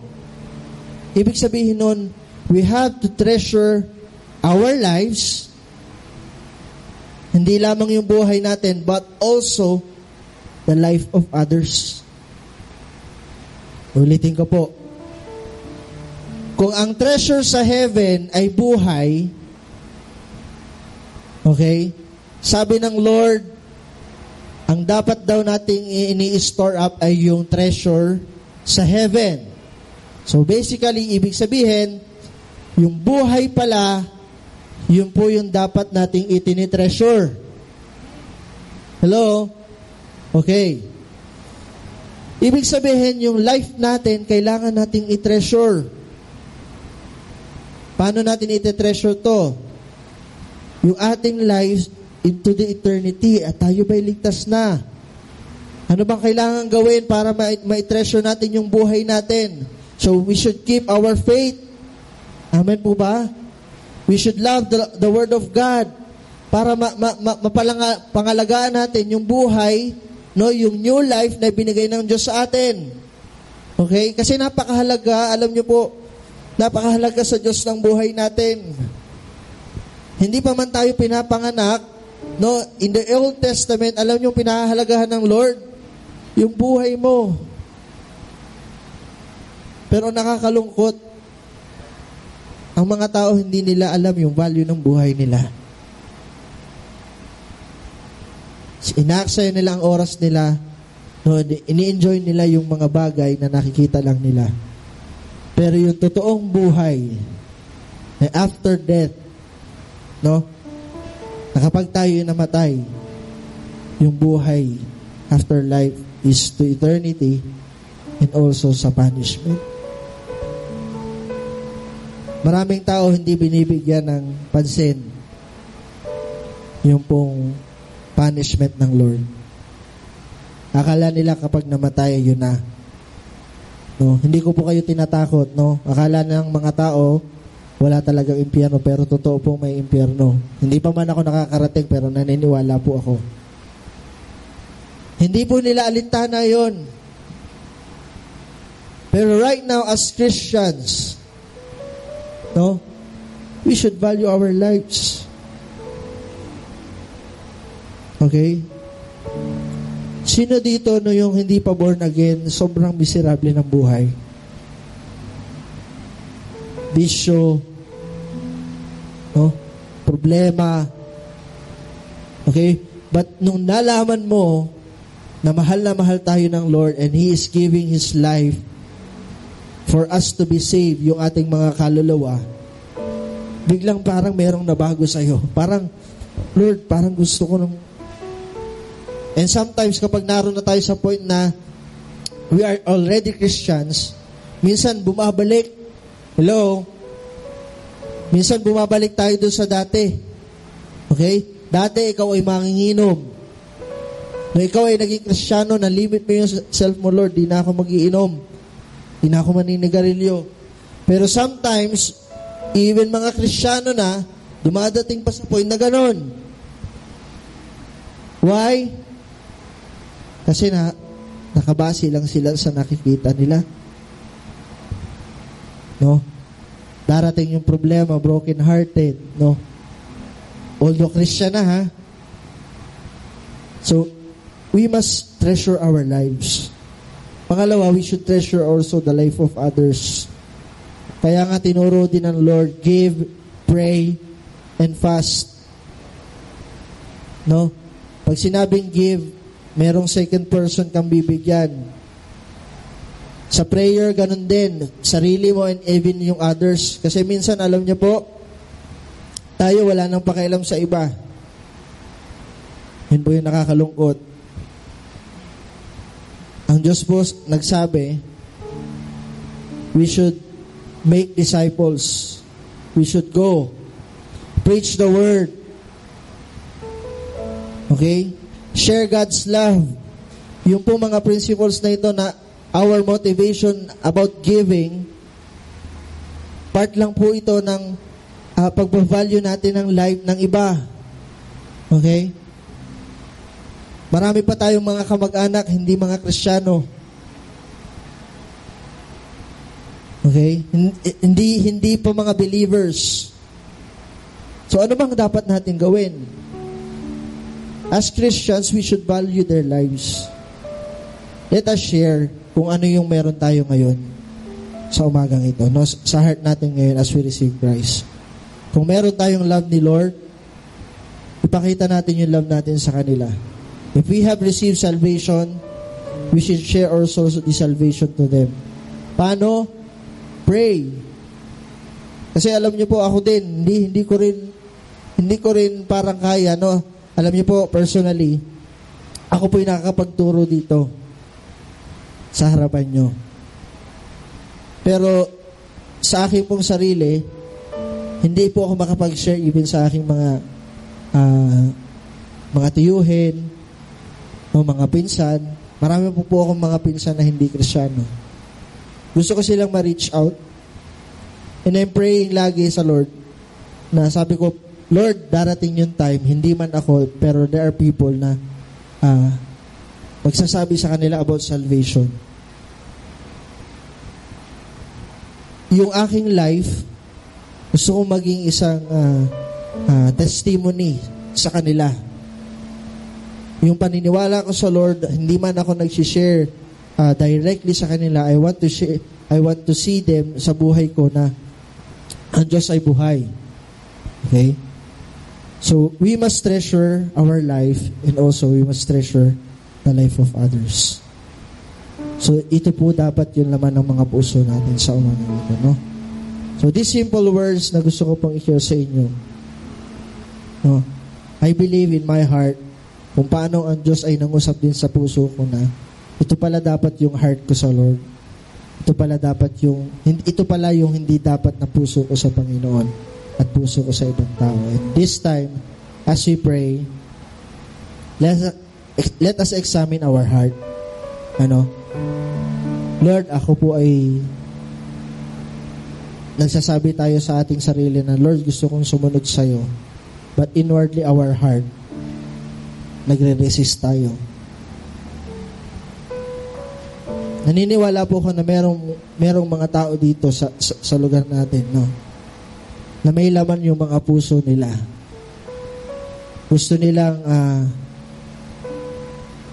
Ibig sabihin nun, we have to treasure our lives, hindi lamang yung buhay natin, but also the life of others. Ulitin ko po. Kung ang treasure sa heaven ay buhay, okay, sabi ng Lord, ang dapat daw nating ini-store up ay yung treasure sa heaven. So basically, ibig sabihin, yung buhay pala, yun po yung dapat nating itinitreasure. Hello? Okay. Ibig sabihin, yung life natin, kailangan nating i-treasure. Paano natin i-treasure to? Yung ating life into the eternity at tayo ba'y ligtas na? Ano bang kailangan gawin para ma-treasure natin yung buhay natin? So we should keep our faith. Amen po ba? We should love the Word of God para mapangalagaan natin yung buhay, no, yung new life na binigay ng Diyos sa atin. Okay? Kasi napakahalaga, alam niyo po, napakahalaga sa Diyos ng buhay natin. Hindi pa man tayo pinapanganak, no, in the Old Testament, alam niyo pinahahalagahan ng Lord yung buhay mo. Pero nakakalungkot, ang mga tao hindi nila alam yung value ng buhay nila. Inaaksaya nila ang oras nila, no, ini-enjoy nila yung mga bagay na nakikita lang nila. Pero yung totoong buhay, na after death, no, na kapag tayo namatay, yung buhay after life is to eternity and also sa punishment. Maraming tao hindi binibigyan ng pansin yung pong punishment ng Lord. Akala nila kapag namatay, yun na. No, hindi ko po kayo tinatakot, no? Akala ng mga tao, wala talagang impyerno, pero totoo pong may impyerno. Hindi pa man ako nakakarating, pero naniniwala po ako. Hindi po nila alintana yon. Pero right now, as Christians, no, we should value our lives. Okay? Sino dito, no, yung hindi pa born again, sobrang miserable ng buhay? Bisyo, no? Problema. Okay? But nung nalaman mo na mahal tayo ng Lord and He is giving His life for us to be saved, yung ating mga kaluluwa, biglang parang merong nabago sa'yo. Parang, Lord, parang gusto ko nung... And sometimes kapag naroon na tayo sa point na we are already Christians, minsan bumabalik. Hello? Minsan bumabalik tayo doon sa dati. Okay? Dati ikaw ay manginginom. Nung ikaw ay naging Kristiyano, na-limit mo yung self mo, Lord, di na ako magiinom. Di na ako maninigarilyo. Pero sometimes, even mga Kristiyano na, dumadating pa sa point na ganon. Why? Kasi nakabase lang sila sa nakikita nila. No? Darating yung problema, broken-hearted, no? Although Christian na, ha? So, we must treasure our lives. Pangalawa, we should treasure also the life of others. Kaya nga tinuro din ng Lord, give, pray, and fast. No? Pag sinabing give, merong second person kang bibigyan. Sa prayer, ganun din. Sarili mo and even yung others. Kasi minsan, alam niyo po, tayo wala nang pakialam sa iba. Yun po yung nakakalungkot. Ang Diyos po nagsabi, we should make disciples. We should go. Preach the word. Okay? Share God's love. Yung po mga principles na ito na our motivation about giving, part lang po ito ng pag-value natin ng life ng iba. Okay? Marami pa tayong mga kamag-anak, hindi mga Kristiyano. Okay? Hindi pa mga believers. So ano bang dapat natin gawin? As Christians, we should value their lives. Let us share kung ano yung meron tayo ngayon sa umagang ito, no? Sa heart natin ngayon as we receive Christ. Kung meron tayong love ni Lord, ipakita natin yung love natin sa kanila. If we have received salvation, we should share also the salvation to them. Paano? Pray. Kasi alam niyo po, ako din, hindi ko rin parang kaya, no? Alam niyo po, personally, ako po yung nakakapagturo dito sa harapan niyo. Pero sa akin pong sarili, hindi po ako makapag-share even sa aking mga tiyuhin o mga pinsan. Marami po akong mga pinsan na hindi Kristiyano. Gusto ko silang ma-reach out. And I'm praying lagi sa Lord na sabi ko, Lord, darating yung time, hindi man ako, pero there are people na magsasabi sa kanila about salvation. Yung aking life, gusto kong maging isang testimony sa kanila. Yung paniniwala ko sa Lord, hindi man ako nag-share directly sa kanila. I want to see them sa buhay ko na ang Diyos ay buhay. Okay? So, we must treasure our life and also we must treasure the life of others. So, ito po dapat yung laman ng mga puso natin sa umagang ito, no? So, these simple words na gusto ko pong i-share sa inyo. No? I believe in my heart kung paano ang Diyos ay nangusap din sa puso ko na ito pala dapat yung heart ko sa Lord. Ito pala yung hindi dapat na puso ko sa Panginoon at puso ko sa ibang tao. And this time, as we pray, let us examine our heart. Ano? Lord, ako po ay nagsasabi tayo sa ating sarili na, Lord, gusto kong sumunod sa'yo. But inwardly, our heart, nagre-resist tayo. Naniniwala po ako na merong mga tao dito sa lugar natin, no? Na may laman yung mga puso nila. Gusto nilang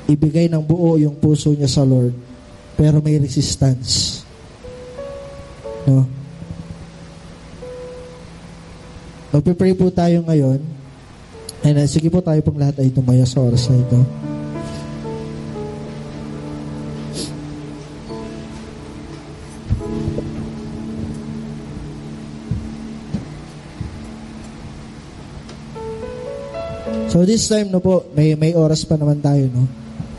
ibigay ng buo yung puso niya sa Lord, pero may resistance. No? Magpe-pray po tayo ngayon. Ayan, sige po tayo pong lahat ay tumaya sa oras na ito. So this time no po, may oras pa naman tayo, no?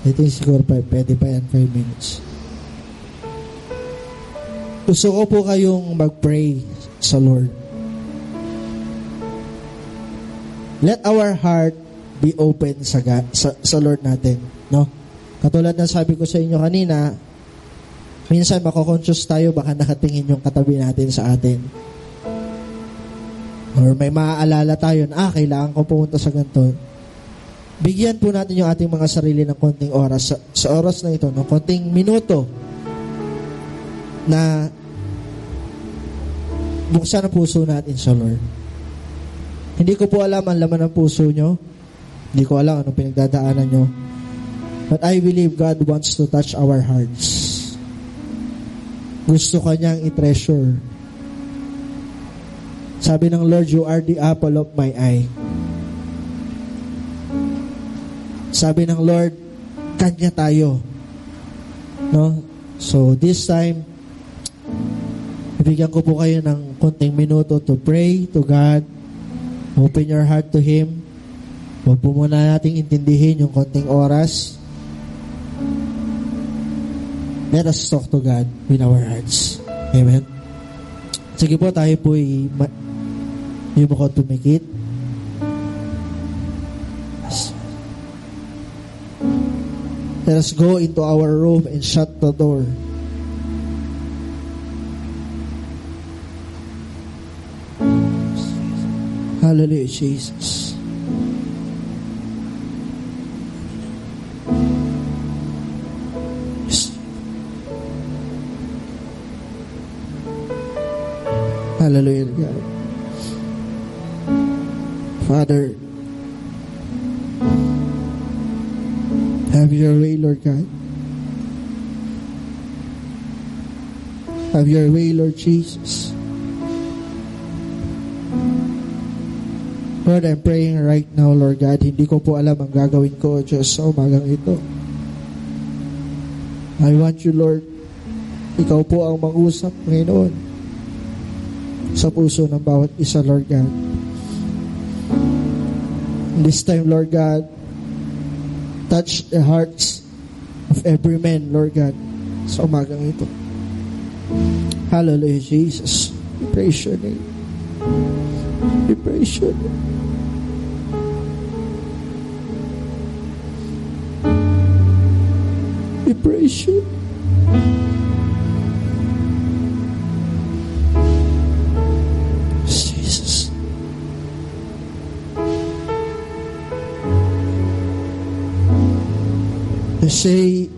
I think siguro pwede pa yan 5 minutes. Gusto ko po kayong mag-pray sa Lord. Let our heart be open sa Lord natin, no? Katulad ng sabi ko sa inyo kanina, minsan mako-conscious tayo, baka nakatingin yung katabi natin sa atin. Or may maaalala tayo na, kailangan ko pumunta sa ganito. Bigyan po natin yung ating mga sarili ng konting oras. Sa oras na ito, no? Konting minuto na buksan ang puso natin sa Lord. Hindi ko po alam ang laman ng puso nyo. Hindi ko alam anong pinagdadaanan nyo. But I believe God wants to touch our hearts. Gusto kanyang i-treasure. Sabi ng Lord, you are the apple of my eye. Sabi ng Lord, kanya tayo. No? So, this time, ibigyan ko po kayo ng konting minuto to pray to God. Open your heart to Him. Huwag po muna nating intindihin yung konting oras. Let us talk to God with our hearts. Amen? Sige po, tayo po yung bukod tumikit. Let us go into our room and shut the door. Hallelujah, Jesus. Hallelujah, God. Father, have your way, Lord God. Have your way, Lord Jesus. Lord, I'm praying right now, Lord God. Hindi ko po alam ang gagawin ko, Diyos, sa umagang ito. I want you, Lord. Ikaw po ang mag-usap, Panginoon, sa puso ng bawat isa, Lord God. This time, Lord God, touch the hearts of every man, Lord God, sa umagang ito. Hallelujah, Jesus. We praise your name. We praise your name. We praise you. Jesus. You say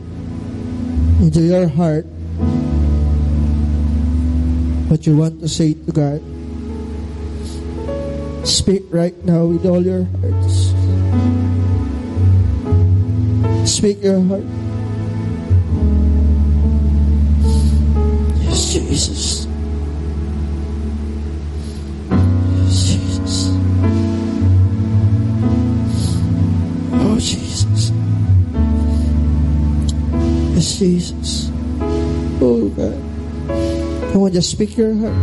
into your heart what you want to say to God. Speak right now with all your hearts. Speak your heart. Yes, Jesus. Yes, Jesus. Oh, Jesus. Yes, Jesus. Oh, God. Come on, just speak your heart.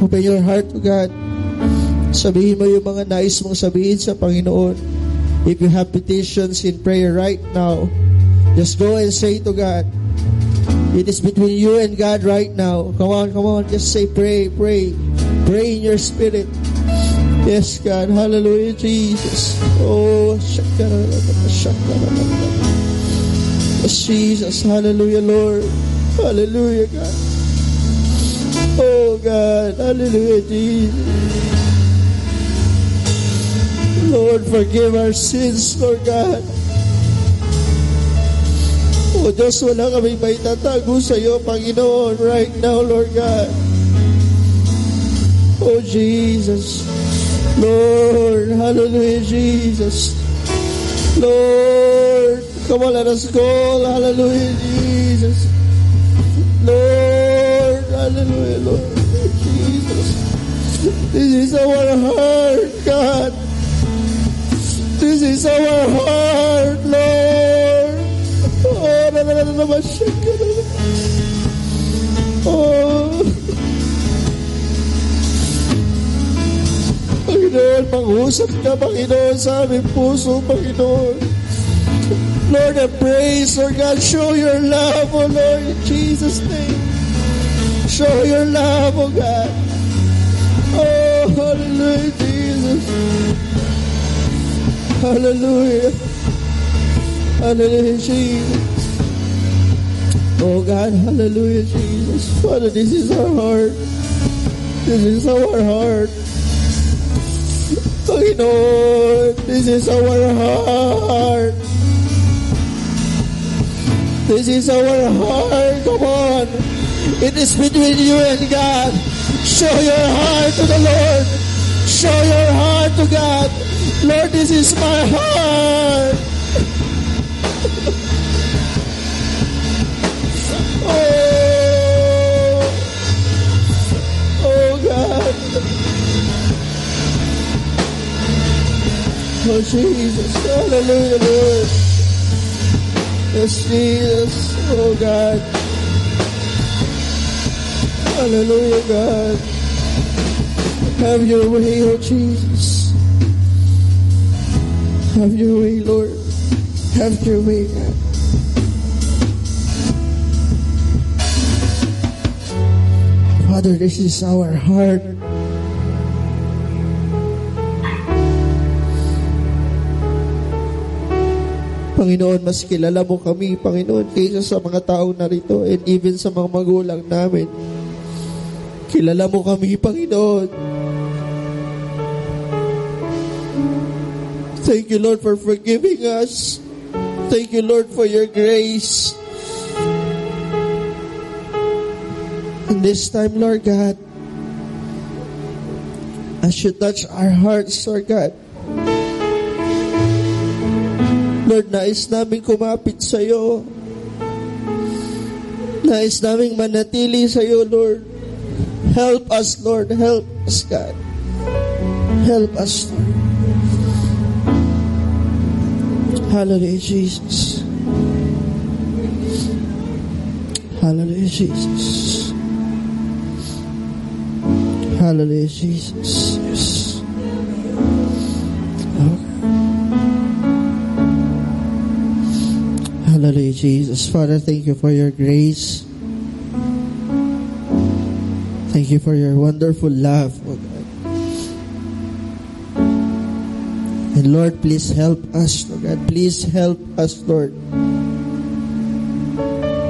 Open your heart to God. Sabihin mo yung mga nais mong sabihin sa Panginoon. If you have petitions in prayer right now, just go and say to God. It is between you and God right now. Come on. Just say pray. Pray in your spirit. Yes, God. Hallelujah, Jesus. Oh, yes, Jesus. Hallelujah, Lord. Hallelujah, God. Oh, God. Hallelujah, Jesus. Lord, forgive our sins, Lord God. O Diyos, wala kami may tatago sa iyo, Panginoon, right now, Lord God. Oh, Jesus. Lord, hallelujah, Jesus. Lord, come on, let us go. Hallelujah, Jesus. Lord, hallelujah, Lord, Jesus. This is our heart, God. This is our heart, Lord. Oh, oh. Panginoon, mag-usap ka, Panginoon, sa aming puso, Panginoon. Lord, I praise, Lord God, show your love, oh Lord, in Jesus' name. Show your love, oh God. Oh, hallelujah, Jesus. Hallelujah. Hallelujah, Jesus. Oh God, hallelujah, Jesus. Father, this is our heart. This is our heart. Panginoon, this is our heart. This is our heart. Come on. It is between you and God. Show your heart to the Lord. Show your heart to God. Lord, this is my heart. Oh God. Oh Jesus. Hallelujah, Lord. Yes, Jesus. Oh God. Hallelujah, God. Have your way, oh Jesus. Have your way, Lord. Have your way, God. Father, this is our heart. Panginoon, mas kilala mo kami, Panginoon, kaysa sa mga taong narito and even sa mga magulang namin. Kilala mo kami, Panginoon. Thank you, Lord, for forgiving us. Thank you, Lord, for your grace. And this time, Lord God, as you touch our hearts, Lord God, Lord, nais namin kumapit sa iyo. Nais namin manatili sa iyo, Lord. Help us, Lord. Help us, God. Help us, Lord. Hallelujah, Jesus. Hallelujah, Jesus. Hallelujah, Jesus. Yes. Okay. Hallelujah, Jesus. Father, thank you for your grace. Thank you for your wonderful love, oh God. And Lord, please help us, oh God. Please help us, Lord.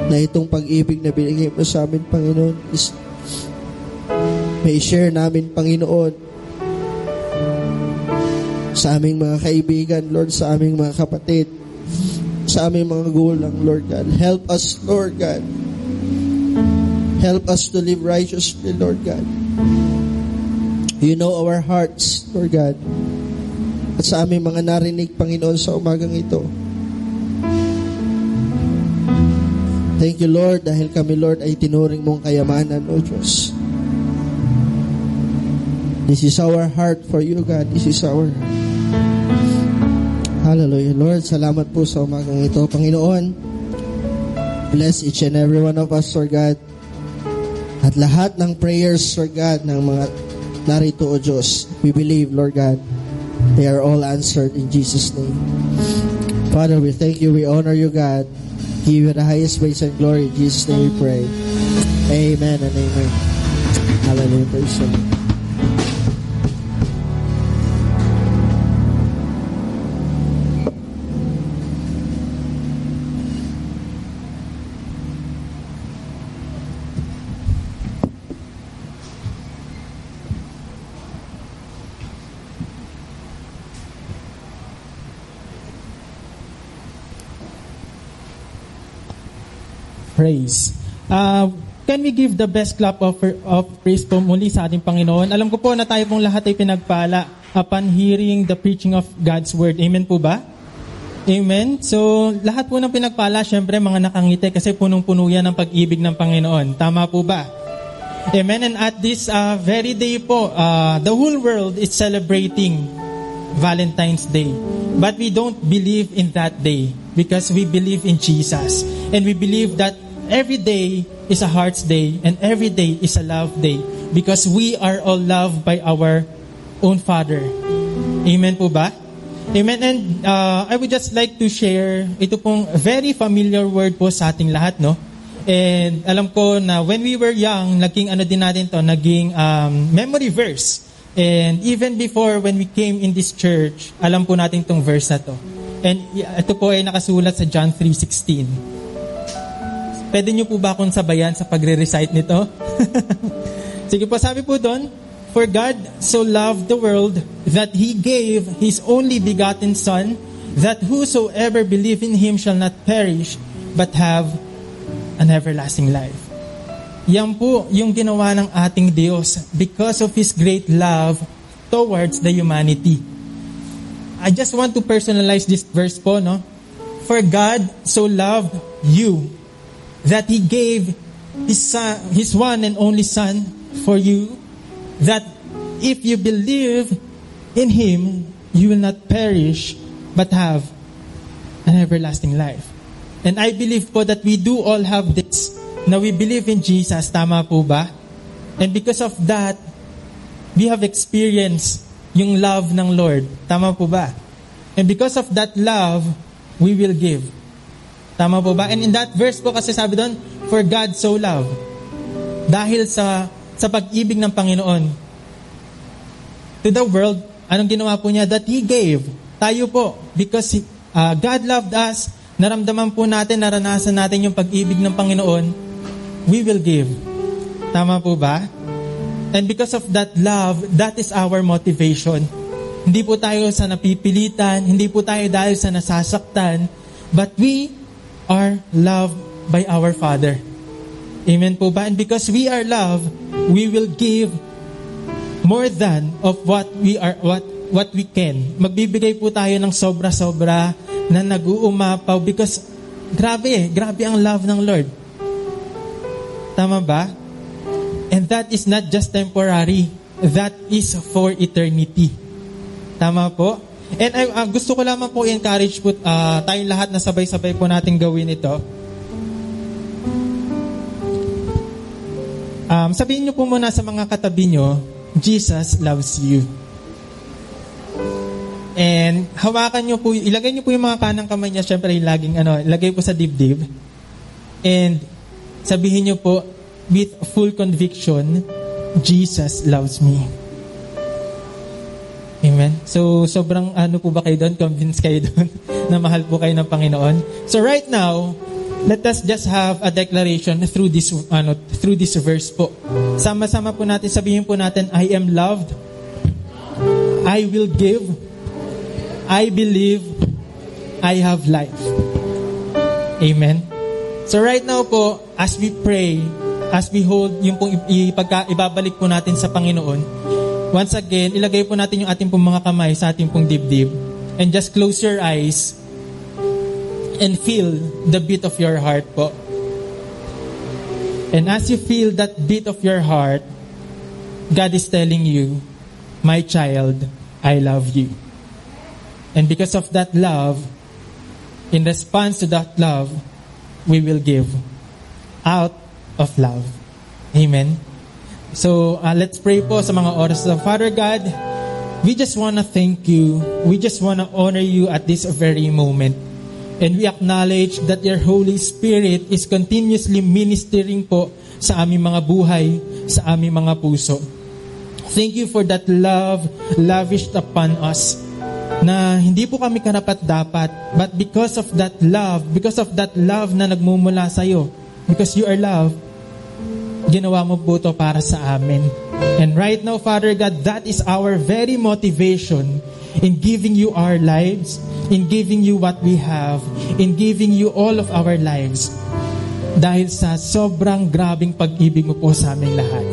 Na itong pag-ibig na binigay mo sa amin, Panginoon, is may share namin, Panginoon, sa aming mga kaibigan, Lord, sa aming mga kapatid, sa aming mga gulang, Lord God. Help us, Lord God. Help us to live righteously, Lord God. You know our hearts, Lord God. At sa aming mga narinig, Panginoon, sa umagang ito. Thank you, Lord, dahil kami, Lord, ay tinuring mong kayamanan, O Diyos. This is our heart for you, God. This is our heart. Hallelujah, Lord. Salamat po sa umagang ito, Panginoon. Bless each and every one of us, Lord God. At lahat ng prayers, Lord God, ng mga narito, O Diyos, we believe, Lord God, they are all answered in Jesus' name. Father, we thank you, we honor you, God. Give you the highest praise and glory. In Jesus' name we pray. Amen and amen. Hallelujah. Praise the Lord. Praise. Can we give the best clap of praise po muli sa ating Panginoon? Alam ko po na tayo pong lahat ay pinagpala upon hearing the preaching of God's Word. Amen po ba? Amen. So, lahat po ng pinagpala, syempre mga nakangiti kasi punong-puno yan ng pag-ibig ng Panginoon. Tama po ba? Amen. And at this very day po, the whole world is celebrating Valentine's Day. But we don't believe in that day because we believe in Jesus. And we believe that every day is a heart's day and every day is a love day because we are all loved by our own Father. Amen po ba? Amen. And I would just like to share ito pong very familiar word po sa ating lahat, no? And alam ko na when we were young, naging ano din natin to, naging memory verse. And even before when we came in this church, alam po natin tong verse na to. And ito po ay nakasulat sa John 3:16. Pwede niyo po ba akong sabayan sa pagre-recite nito? Sige po, sabi po doon, "For God so loved the world that He gave His only begotten Son, that whosoever believe in Him shall not perish, but have an everlasting life." Yan po yung ginawa ng ating Diyos because of His great love towards the humanity. I just want to personalize this verse po, no? "For God so loved you that He gave His Son, His one and only Son for you, that if you believe in Him, you will not perish, but have an everlasting life." And I believe po that we do all have this, na we believe in Jesus. Tama po ba? And because of that, we have experienced yung love ng Lord. Tama po ba? And because of that love, we will give. Tama po ba? And in that verse po kasi sabi doon, "For God so loved." Dahil sa pag-ibig ng Panginoon to the world, anong ginawa po niya? That He gave. Tayo po, because God loved us, naramdaman po natin, naranasan natin yung pag-ibig ng Panginoon, we will give. Tama po ba? And because of that love, that is our motivation. Hindi po tayo sa napipilitan, hindi po tayo dahil sa nasasaktan, but we are loved by our Father. Amen po ba? And because we are loved, we will give more than of what we can. Magbibigay po tayo ng sobra-sobra na nag-uumapaw because grabe ang love ng Lord. Tama ba? And that is not just temporary. That is for eternity. Tama po? And gusto ko lamang po encourage po tayong lahat na sabay-sabay po natin gawin ito. Sabihin niyo po muna sa mga katabi niyo, Jesus loves you. And hawakan niyo po, ilagay niyo po yung mga kanang kamay niya, syempre laging ilagay po sa dibdib. And sabihin niyo po with full conviction, Jesus loves me. Amen. So sobrang po ba kayo doon? Convinced kayo doon na mahal po kayo ng Panginoon? So right now, let us just have a declaration through this verse po. Sama-sama po natin, sabihin po natin, I am loved, I will give, I believe, I have life. Amen. So right now po, as we pray, as we hold, yung pong ibabalik po natin sa Panginoon, once again, ilagay po natin yung ating pong mga kamay sa ating pong dibdib. And just close your eyes and feel the beat of your heart po. And as you feel that beat of your heart, God is telling you, my child, I love you. And because of that love, in response to that love, we will give out of love. Amen. So, let's pray po sa mga oras. Father God, we just want to thank you. We just want to honor you at this very moment. And we acknowledge that your Holy Spirit is continuously ministering po sa aming mga buhay, sa aming mga puso. Thank you for that love lavished upon us, na hindi po kami karapat-dapat, but because of that love na nagmumula sa iyo, because you are love, ginawa mo po ito para sa amin. And right now, Father God, that is our very motivation in giving you our lives, in giving you what we have, in giving you all of our lives. Dahil sa sobrang grabing pag-ibig mo po sa aming lahat.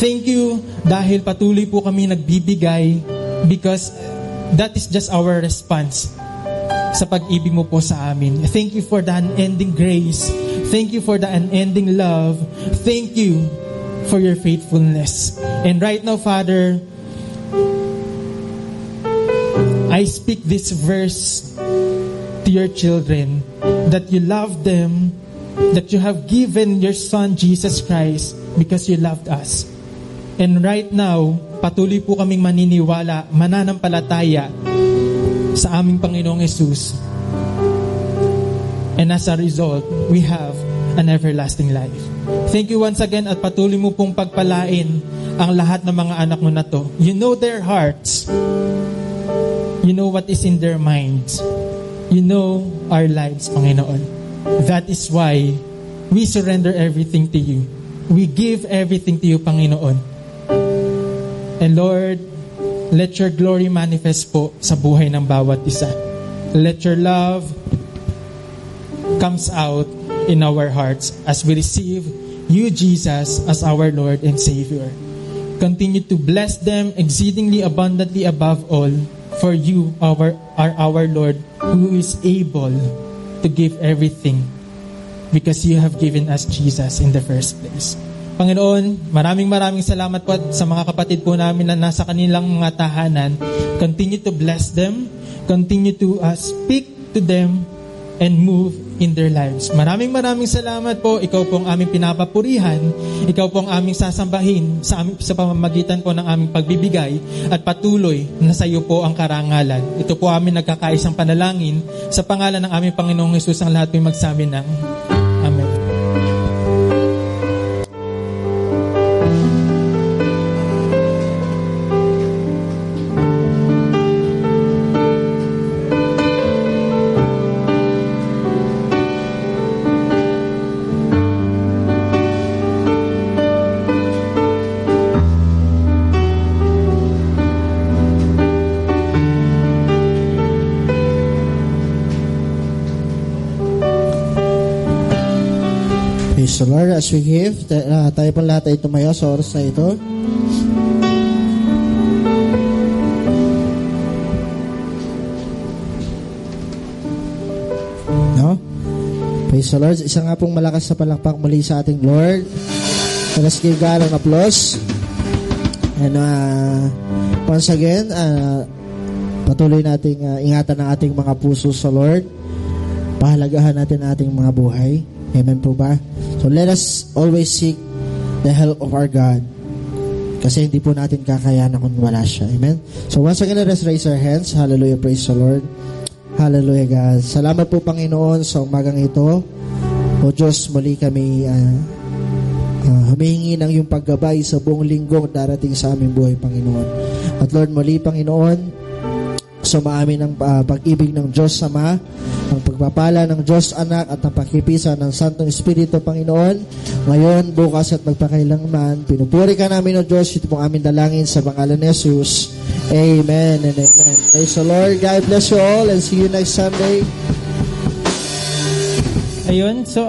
Thank you dahil patuloy po kami nagbibigay because that is just our response sa pag-ibig mo po sa amin. Thank you for the unending grace. Thank you for the unending love. Thank you for your faithfulness. And right now, Father, I speak this verse to your children, that you love them, that you have given your Son, Jesus Christ, because you loved us. And right now, patuloy po kaming maniniwala, mananampalataya sa aming Panginoong Jesus. And as a result, we have an everlasting life. Thank you once again, at patuloy mo pong pagpalain ang lahat ng mga anak mo na to. You know their hearts. You know what is in their minds. You know our lives, Panginoon. That is why we surrender everything to you. We give everything to you, Panginoon. And Lord, let your glory manifest po sa buhay ng bawat isa. Let your love comes out in our hearts as we receive you, Jesus, as our Lord and Savior. Continue to bless them exceedingly abundantly above all, for you are our Lord, who is able to give everything, because you have given us Jesus in the first place. Panginoon, maraming salamat po sa mga kapatid po namin na nasa kanilang mga tahanan. Continue to bless them. Continue to speak to them and move in their lives. Maraming salamat po. Ikaw po ang aming pinapapurihan. Ikaw po ang aming sasambahin sa pamamagitan po ng aming pagbibigay, at patuloy na sa iyo po ang karangalan. Ito po aming nagkakaisang panalangin sa pangalan ng aming Panginoong Hesus. Ang lahat po magsabi ng Amen. So Lord, as we give, tayo pang lahat ay tumayo sa oras na ito. No? Praise the Lord. Isa nga pong malakas na palakpak muli sa ating Lord. Let us give God an applause. And once again, patuloy nating ingatan ang ating mga puso sa Lord. Pahalagahan natin ating mga buhay. Amen po ba? So let us always seek the help of our God, kasi hindi po natin kakayanan kung wala siya. Amen? So once again, let us raise our hands. Hallelujah, praise the Lord. Hallelujah, God. Salamat po, Panginoon, sa umagang ito. O Diyos, muli kami humihingi ng iyong paggabay sa buong linggong darating sa aming buhay, Panginoon. At Lord, muli, Panginoon, sumaamin ang pag-ibig ng Diyos Ama, ang pagpapala ng Diyos Anak, at ang pakipisa ng Santong Espiritu, Panginoon, ngayon, bukas, at magpakailanman. Pinupuri ka namin, O Diyos. Ito pong aming dalangin sa pangalan ni Jesus. Amen and amen. Praise the Lord. God bless you all, and see you next Sunday. Ayun, so